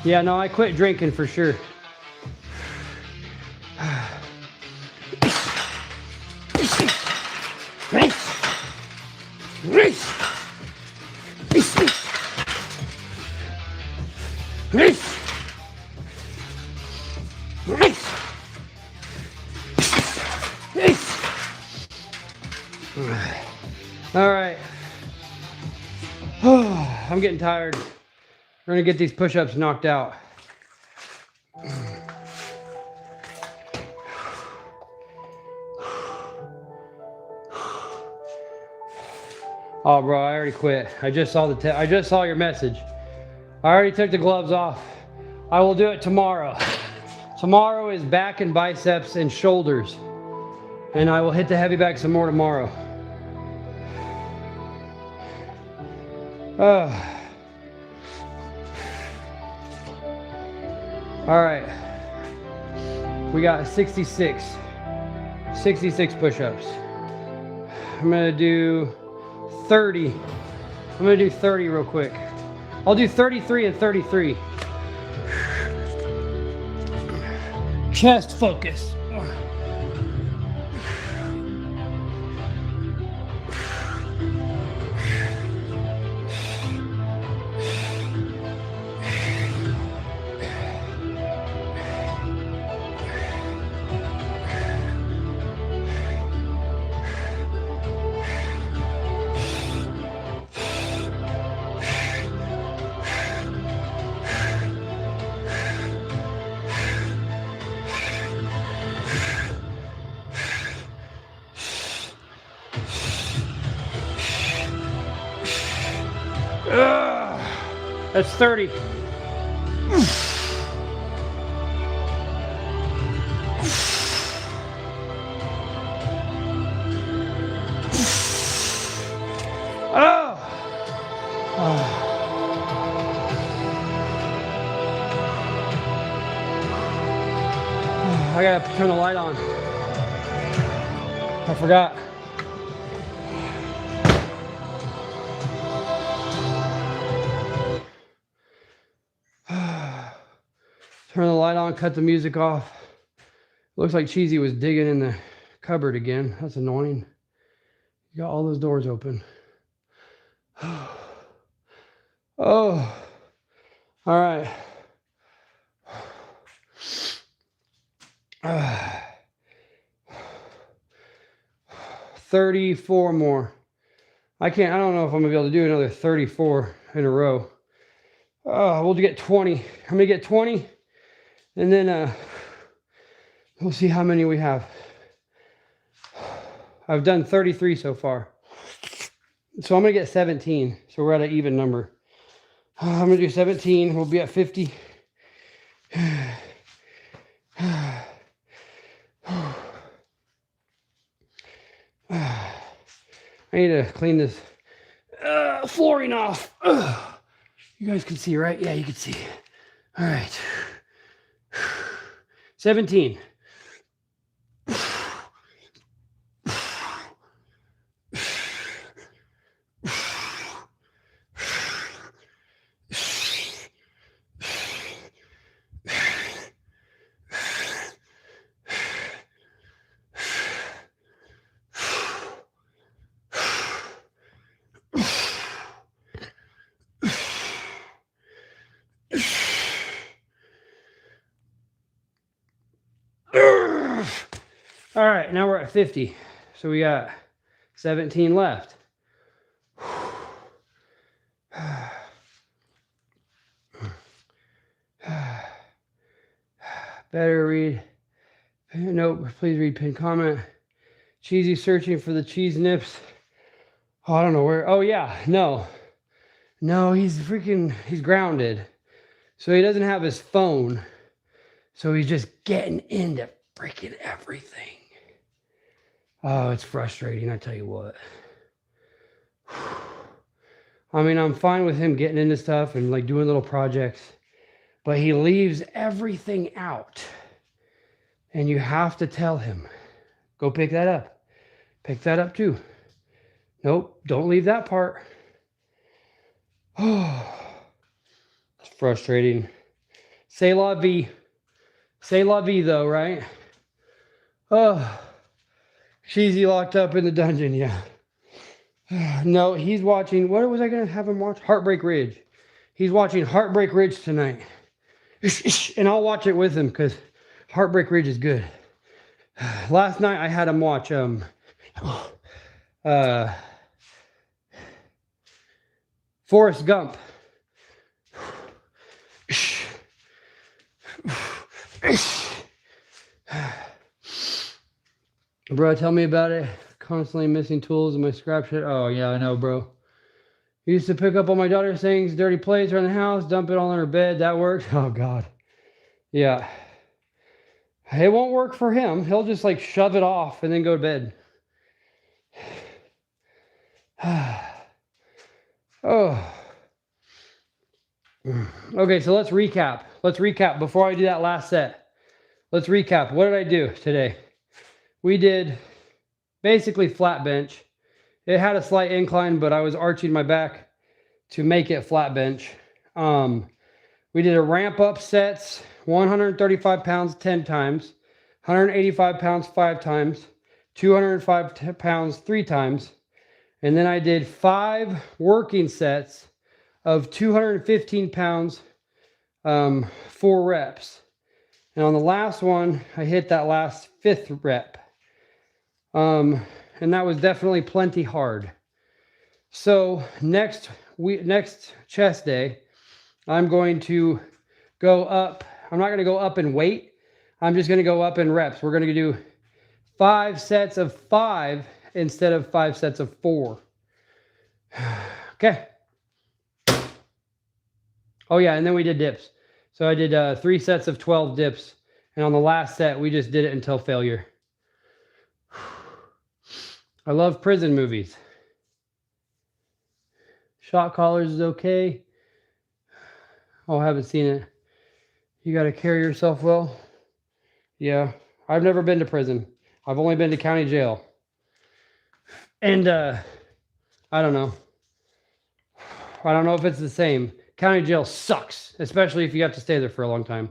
Yeah, no, I quit drinking for sure. All right. I'm getting tired. We're gonna get these push-ups knocked out. Oh, bro, I already quit. I just saw your message. I already took the gloves off. I will do it tomorrow. Tomorrow is back and biceps and shoulders. And I will hit the heavy bag some more tomorrow. All right. We got 66 push-ups. I'm gonna do 30. I'm gonna do 30 real quick. I'll do 33 and 33. Chest focus. That's 30. I gotta turn the light on. I forgot. Turn the light on, cut the music off. Looks like Cheesy was digging in the cupboard again. That's annoying. You got all those doors open. Oh, all right. 34 more. I don't know if I'm gonna be able to do another 34 in a row. We'll get 20. I'm gonna get 20, and then we'll see how many we have. I've done 33 so far. So I'm gonna get 17. So we're at an even number. I'm gonna do 17. We'll be at 50. I need to clean this flooring off. You guys can see, right? Yeah, you can see. All right. 17. All right, now we're at 50. So we got 17 left. Better read. Nope, please read pin comment. Cheesy searching for the cheese nips. Oh, I don't know where. Oh yeah, no, he's grounded. So he doesn't have his phone. So he's just getting into freaking everything. Oh, it's frustrating, I tell you what. I mean, I'm fine with him getting into stuff and like doing little projects, but he leaves everything out. And you have to tell him, go pick that up. Pick that up too. Nope, don't leave that part. Oh, it's frustrating. C'est la vie. C'est la vie though, right? Oh, Cheesy locked up in the dungeon, yeah. No, he's watching, what was I going to have him watch? Heartbreak Ridge. He's watching Heartbreak Ridge tonight. And I'll watch it with him because Heartbreak Ridge is good. Last night I had him watch Forrest Gump. Bro, tell me about it. Constantly missing tools in my scrap shit. Oh yeah, I know, bro. Used to pick up all my daughter's things, dirty plates around the house, dump it all in her bed. That works. Oh God. Yeah. It won't work for him. He'll just like shove it off and then go to bed. Oh. Okay, so let's recap. Let's recap before I do that last set. Let's recap. What did I do today? We did basically flat bench. It had a slight incline, but I was arching my back to make it flat bench. We did a ramp up sets, 135 pounds 10 times, 185 pounds 5 times, 205 pounds 3 times. And then I did 5 working sets of 215 pounds, 4 reps. And on the last one, I hit that last 5th rep. And that was definitely plenty hard. So next chest day, I'm going to go up. I'm not going to go up in weight. I'm just going to go up in reps. We're going to do 5 sets of 5 instead of 5 sets of 4. Okay. Oh yeah, and then we did dips. So I did 3 sets of 12 dips. And on the last set, we just did it until failure. I love prison movies. Shot collars is okay. Oh, I haven't seen it. You got to carry yourself well. Yeah, I've never been to prison. I've only been to county jail. And I don't know. I don't know if it's the same. County jail sucks, especially if you have to stay there for a long time.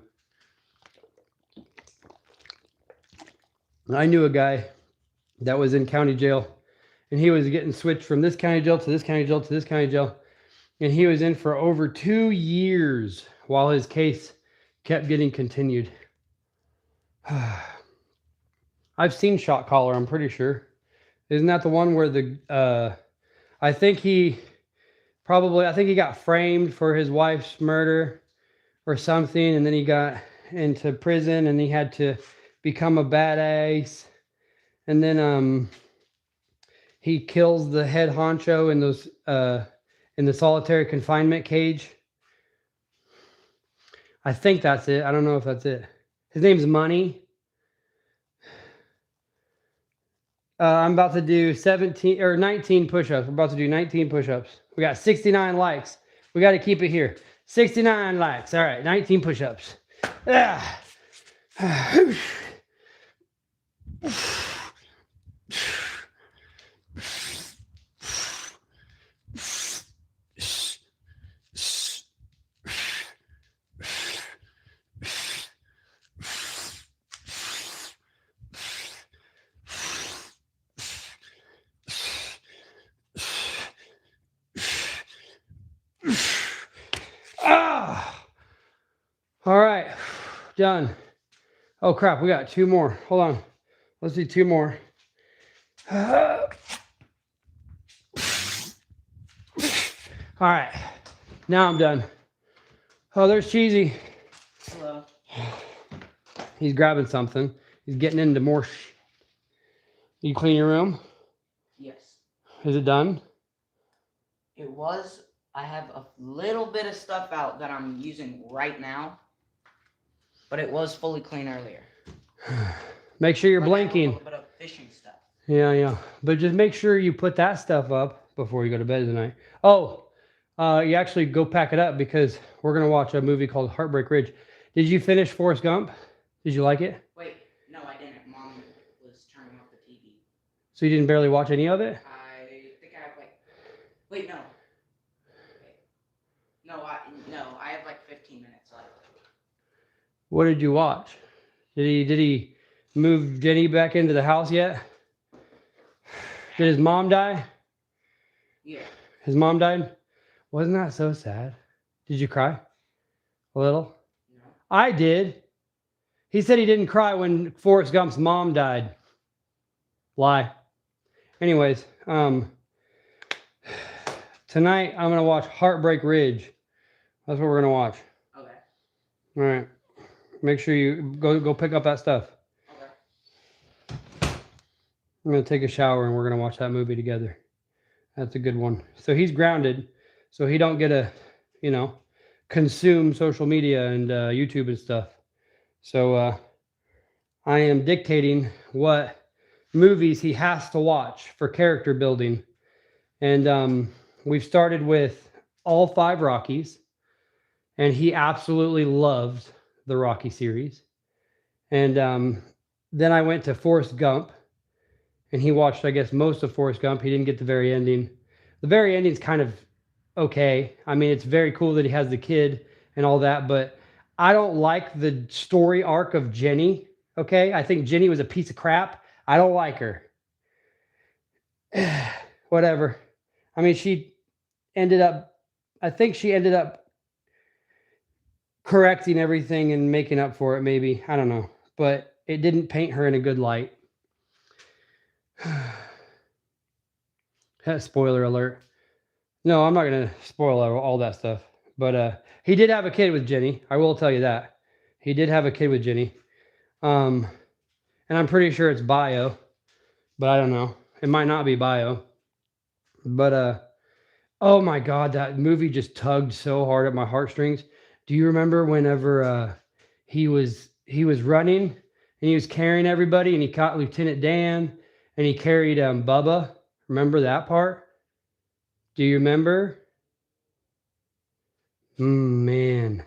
I knew a guy that was in county jail, and he was getting switched from this county jail to this county jail to this county jail. And he was in for over 2 years while his case kept getting continued. I've seen Shot Caller, I'm pretty sure. Isn't that the one where the, I think he got framed for his wife's murder or something, and then he got into prison and he had to become a badass. And then he kills the head honcho in those in the solitary confinement cage. I think that's it. I don't know if that's it. His name's Money. I'm about to do 17 or 19 push-ups. We're about to do 19 push-ups. We got 69 likes. We got to keep it here. 69 likes. All right, 19 push-ups. All right, done. Oh crap, we got 2 more. Hold on. Let's do 2 more. All right, now I'm done. Oh, there's Cheesy. Hello. He's grabbing something. He's getting into more. You clean your room? Yes. Is it done? It was. I have a little bit of stuff out that I'm using right now, but it was fully clean earlier. Make sure you're blanking. A little bit of fishing stuff. Yeah. But just make sure you put that stuff up before you go to bed tonight. Oh, you actually go pack it up because we're going to watch a movie called Heartbreak Ridge. Did you finish Forrest Gump? Did you like it? Wait, no, I didn't. Mom was turning off the TV. So you didn't barely watch any of it? I think I have like... Wait, no. No, I have like 15 minutes left. What did you watch? Did he move Jenny back into the house yet? Did his mom die? Yeah. His mom died? Wasn't that so sad? Did you cry? A little? No. I did. He said he didn't cry when Forrest Gump's mom died. Lie. Anyways, tonight I'm gonna watch Heartbreak Ridge. That's what we're gonna watch. Okay. All right. Make sure you go pick up that stuff. Okay. I'm gonna take a shower and we're gonna watch that movie together. That's a good one. So he's grounded, so he don't get to, consume social media and YouTube and stuff. So I am dictating what movies he has to watch for character building. And we've started with all 5 Rockies, and he absolutely loved the Rocky series. And then I went to Forrest Gump, and he watched, I guess, most of Forrest Gump. He didn't get the very ending. The very ending's kind of okay. I mean, it's very cool that he has the kid and all that, but I don't like the story arc of Jenny. Okay, I think Jenny was a piece of crap. I don't like her. Whatever. I mean, I think she ended up correcting everything and making up for it, maybe. I don't know. But it didn't paint her in a good light. Spoiler alert. No, I'm not going to spoil all that stuff. But he did have a kid with Jenny. I will tell you that. He did have a kid with Jenny. And I'm pretty sure it's bio. But I don't know. It might not be bio. But oh my God, that movie just tugged so hard at my heartstrings. Do you remember whenever he was running and he was carrying everybody and he caught Lieutenant Dan and he carried Bubba? Remember that part? Do you remember? Man,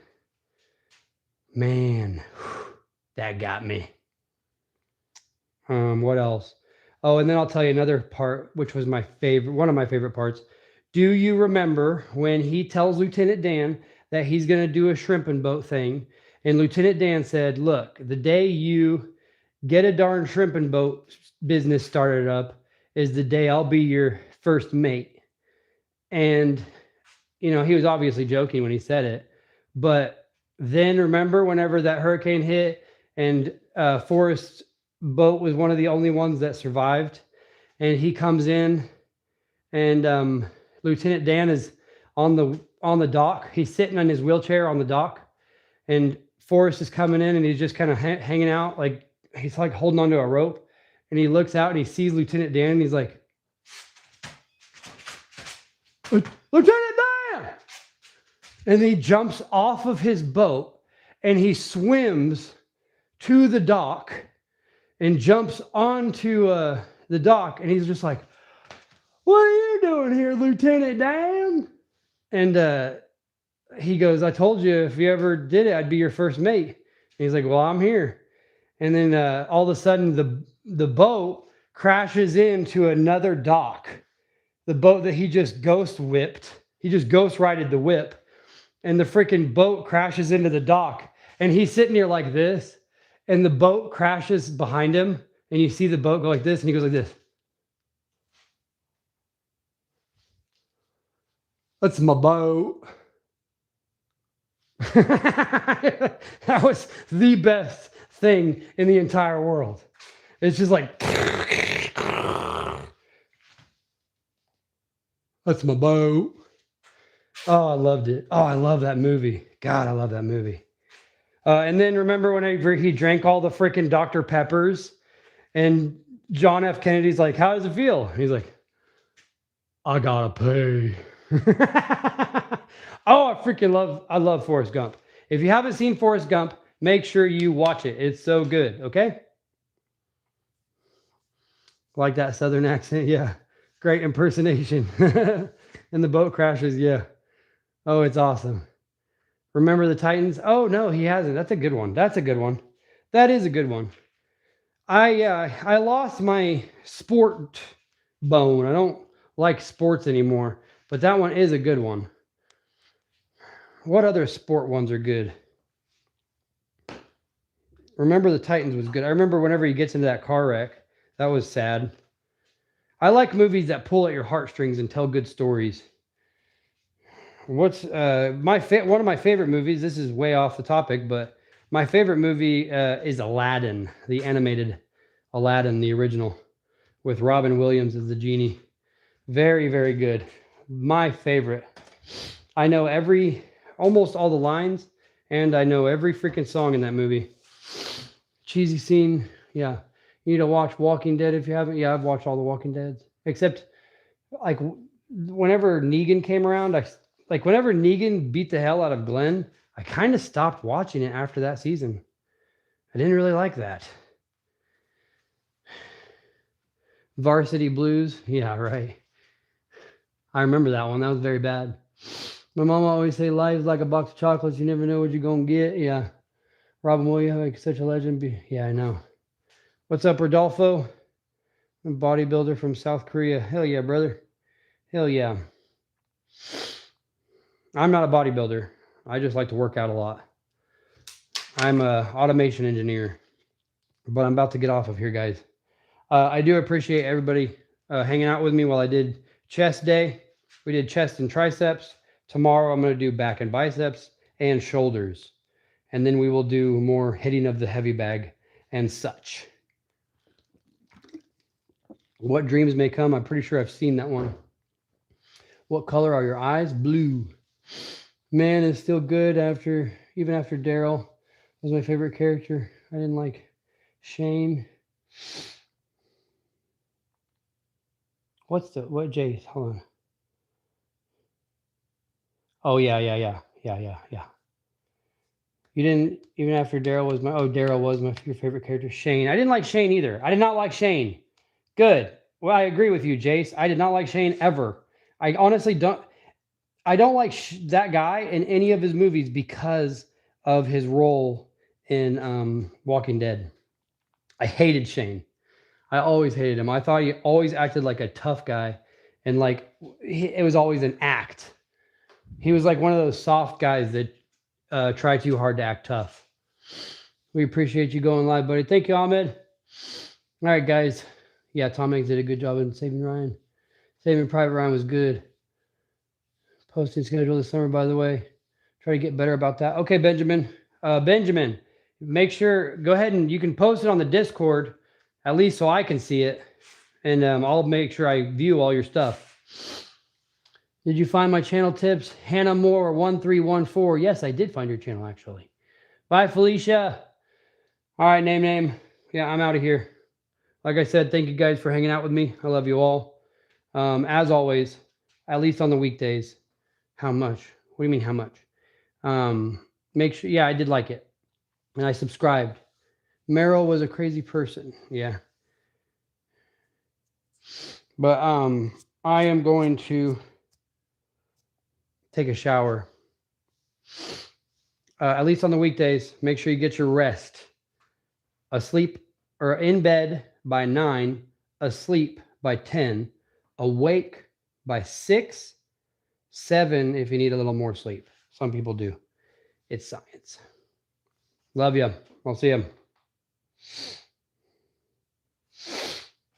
that got me. What else? Oh, and then I'll tell you another part, which was one of my favorite parts. Do you remember when he tells Lieutenant Dan that he's going to do a shrimping boat thing? And Lieutenant Dan said, look, the day you get a darn shrimping boat business started up is the day I'll be your first mate. And, he was obviously joking when he said it. But then remember whenever that hurricane hit and Forrest's boat was one of the only ones that survived, and he comes in and Lieutenant Dan is on the dock. He's sitting in his wheelchair on the dock, and Forrest is coming in and he's just kind of hanging out, like he's like holding onto a rope, and he looks out and he sees Lieutenant Dan and he's like, Lieutenant Dan! And he jumps off of his boat and he swims to the dock and jumps onto the dock, and he's just like, what are you doing here, Lieutenant Dan? And he goes, I told you if you ever did it, I'd be your first mate. And he's like, well, I'm here. And then all of a sudden the boat crashes into another dock. The boat that he just ghost whipped. He just ghost righted the whip. And the freaking boat crashes into the dock. And he's sitting here like this. And the boat crashes behind him. And you see the boat go like this. And he goes like this. That's my boat. That was the best thing in the entire world. It's just like, that's my boat. Oh, I loved it. Oh, I love that movie. God, I love that movie. And then remember whenever he drank all the freaking Dr. Peppers and John F. Kennedy's like, how does it feel? And he's like, I gotta pay. Oh, I love Forrest Gump. If you haven't seen Forrest Gump, make sure you watch it. It's so good, okay? Like that Southern accent, yeah. Great impersonation. And the boat crashes, yeah. Oh, it's awesome. Remember the Titans? Oh, no, he hasn't. That's a good one. That's a good one. That is a good one. I lost my sport bone. I don't like sports anymore, but that one is a good one. What other sport ones are good? Remember the Titans was good. I remember whenever he gets into that car wreck. That was sad. I like movies that pull at your heartstrings and tell good stories. What's one of my favorite movies? This is way off the topic, but my favorite movie is Aladdin, the animated Aladdin, the original, with Robin Williams as the genie. Very, very good. My favorite. I know almost all the lines, and I know every freaking song in that movie. Cheesy scene, yeah. You need to watch Walking Dead if you haven't. Yeah, I've watched all the Walking Deads, except like whenever Negan came around, whenever Negan beat the hell out of Glenn, I kind of stopped watching it after that season. I didn't really like that. Varsity Blues. Yeah, right. I remember that one. That was very bad. My mom always say life's like a box of chocolates. You never know what you're going to get. Yeah. Robin Williams, like such a legend. Yeah, I know. What's up, Rodolfo? A bodybuilder from South Korea. Hell yeah, brother. Hell yeah. I'm not a bodybuilder. I just like to work out a lot. I'm a automation engineer, but I'm about to get off of here, guys. I do appreciate everybody hanging out with me while I did chest day. We did chest and triceps. Tomorrow I'm going to do back and biceps and shoulders. And then we will do more hitting of the heavy bag and such. What dreams may come? I'm pretty sure I've seen that one. What color are your eyes? Blue. Man is still good even after Daryl was my favorite character. I didn't like Shane. What Jace? Hold on. Oh yeah. You didn't, even after Daryl was Daryl was your favorite character. Shane. I didn't like Shane either. I did not like Shane. Good. Well, I agree with you, Jace. I did not like Shane ever. I honestly don't. I don't like that guy in any of his movies because of his role in Walking Dead. I hated Shane. I always hated him. I thought he always acted like a tough guy, and like it was always an act. He was like one of those soft guys that try too hard to act tough. We appreciate you going live, buddy. Thank you, Ahmed. All right, guys. Yeah, Tom Hanks did a good job in Saving Ryan. Saving Private Ryan was good. Posting schedule this summer, by the way. Try to get better about that. Okay, Benjamin. Benjamin, make sure, go ahead and you can post it on the Discord, at least so I can see it. And I'll make sure I view all your stuff. Did you find my channel tips? Hannah Moore 1314. Yes, I did find your channel, actually. Bye, Felicia. All right, name. Yeah, I'm out of here. Like I said, thank you guys for hanging out with me. I love you all. As always, at least on the weekdays. How much? What do you mean, how much? Make sure, yeah, I did like it. And I subscribed. Meryl was a crazy person. Yeah. But I am going to take a shower. At least on the weekdays, make sure you get your rest. Asleep or in bed by 9, asleep by 10, awake by 6, 7 if you need a little more sleep. Some people do. It's science. Love you. I'll see you.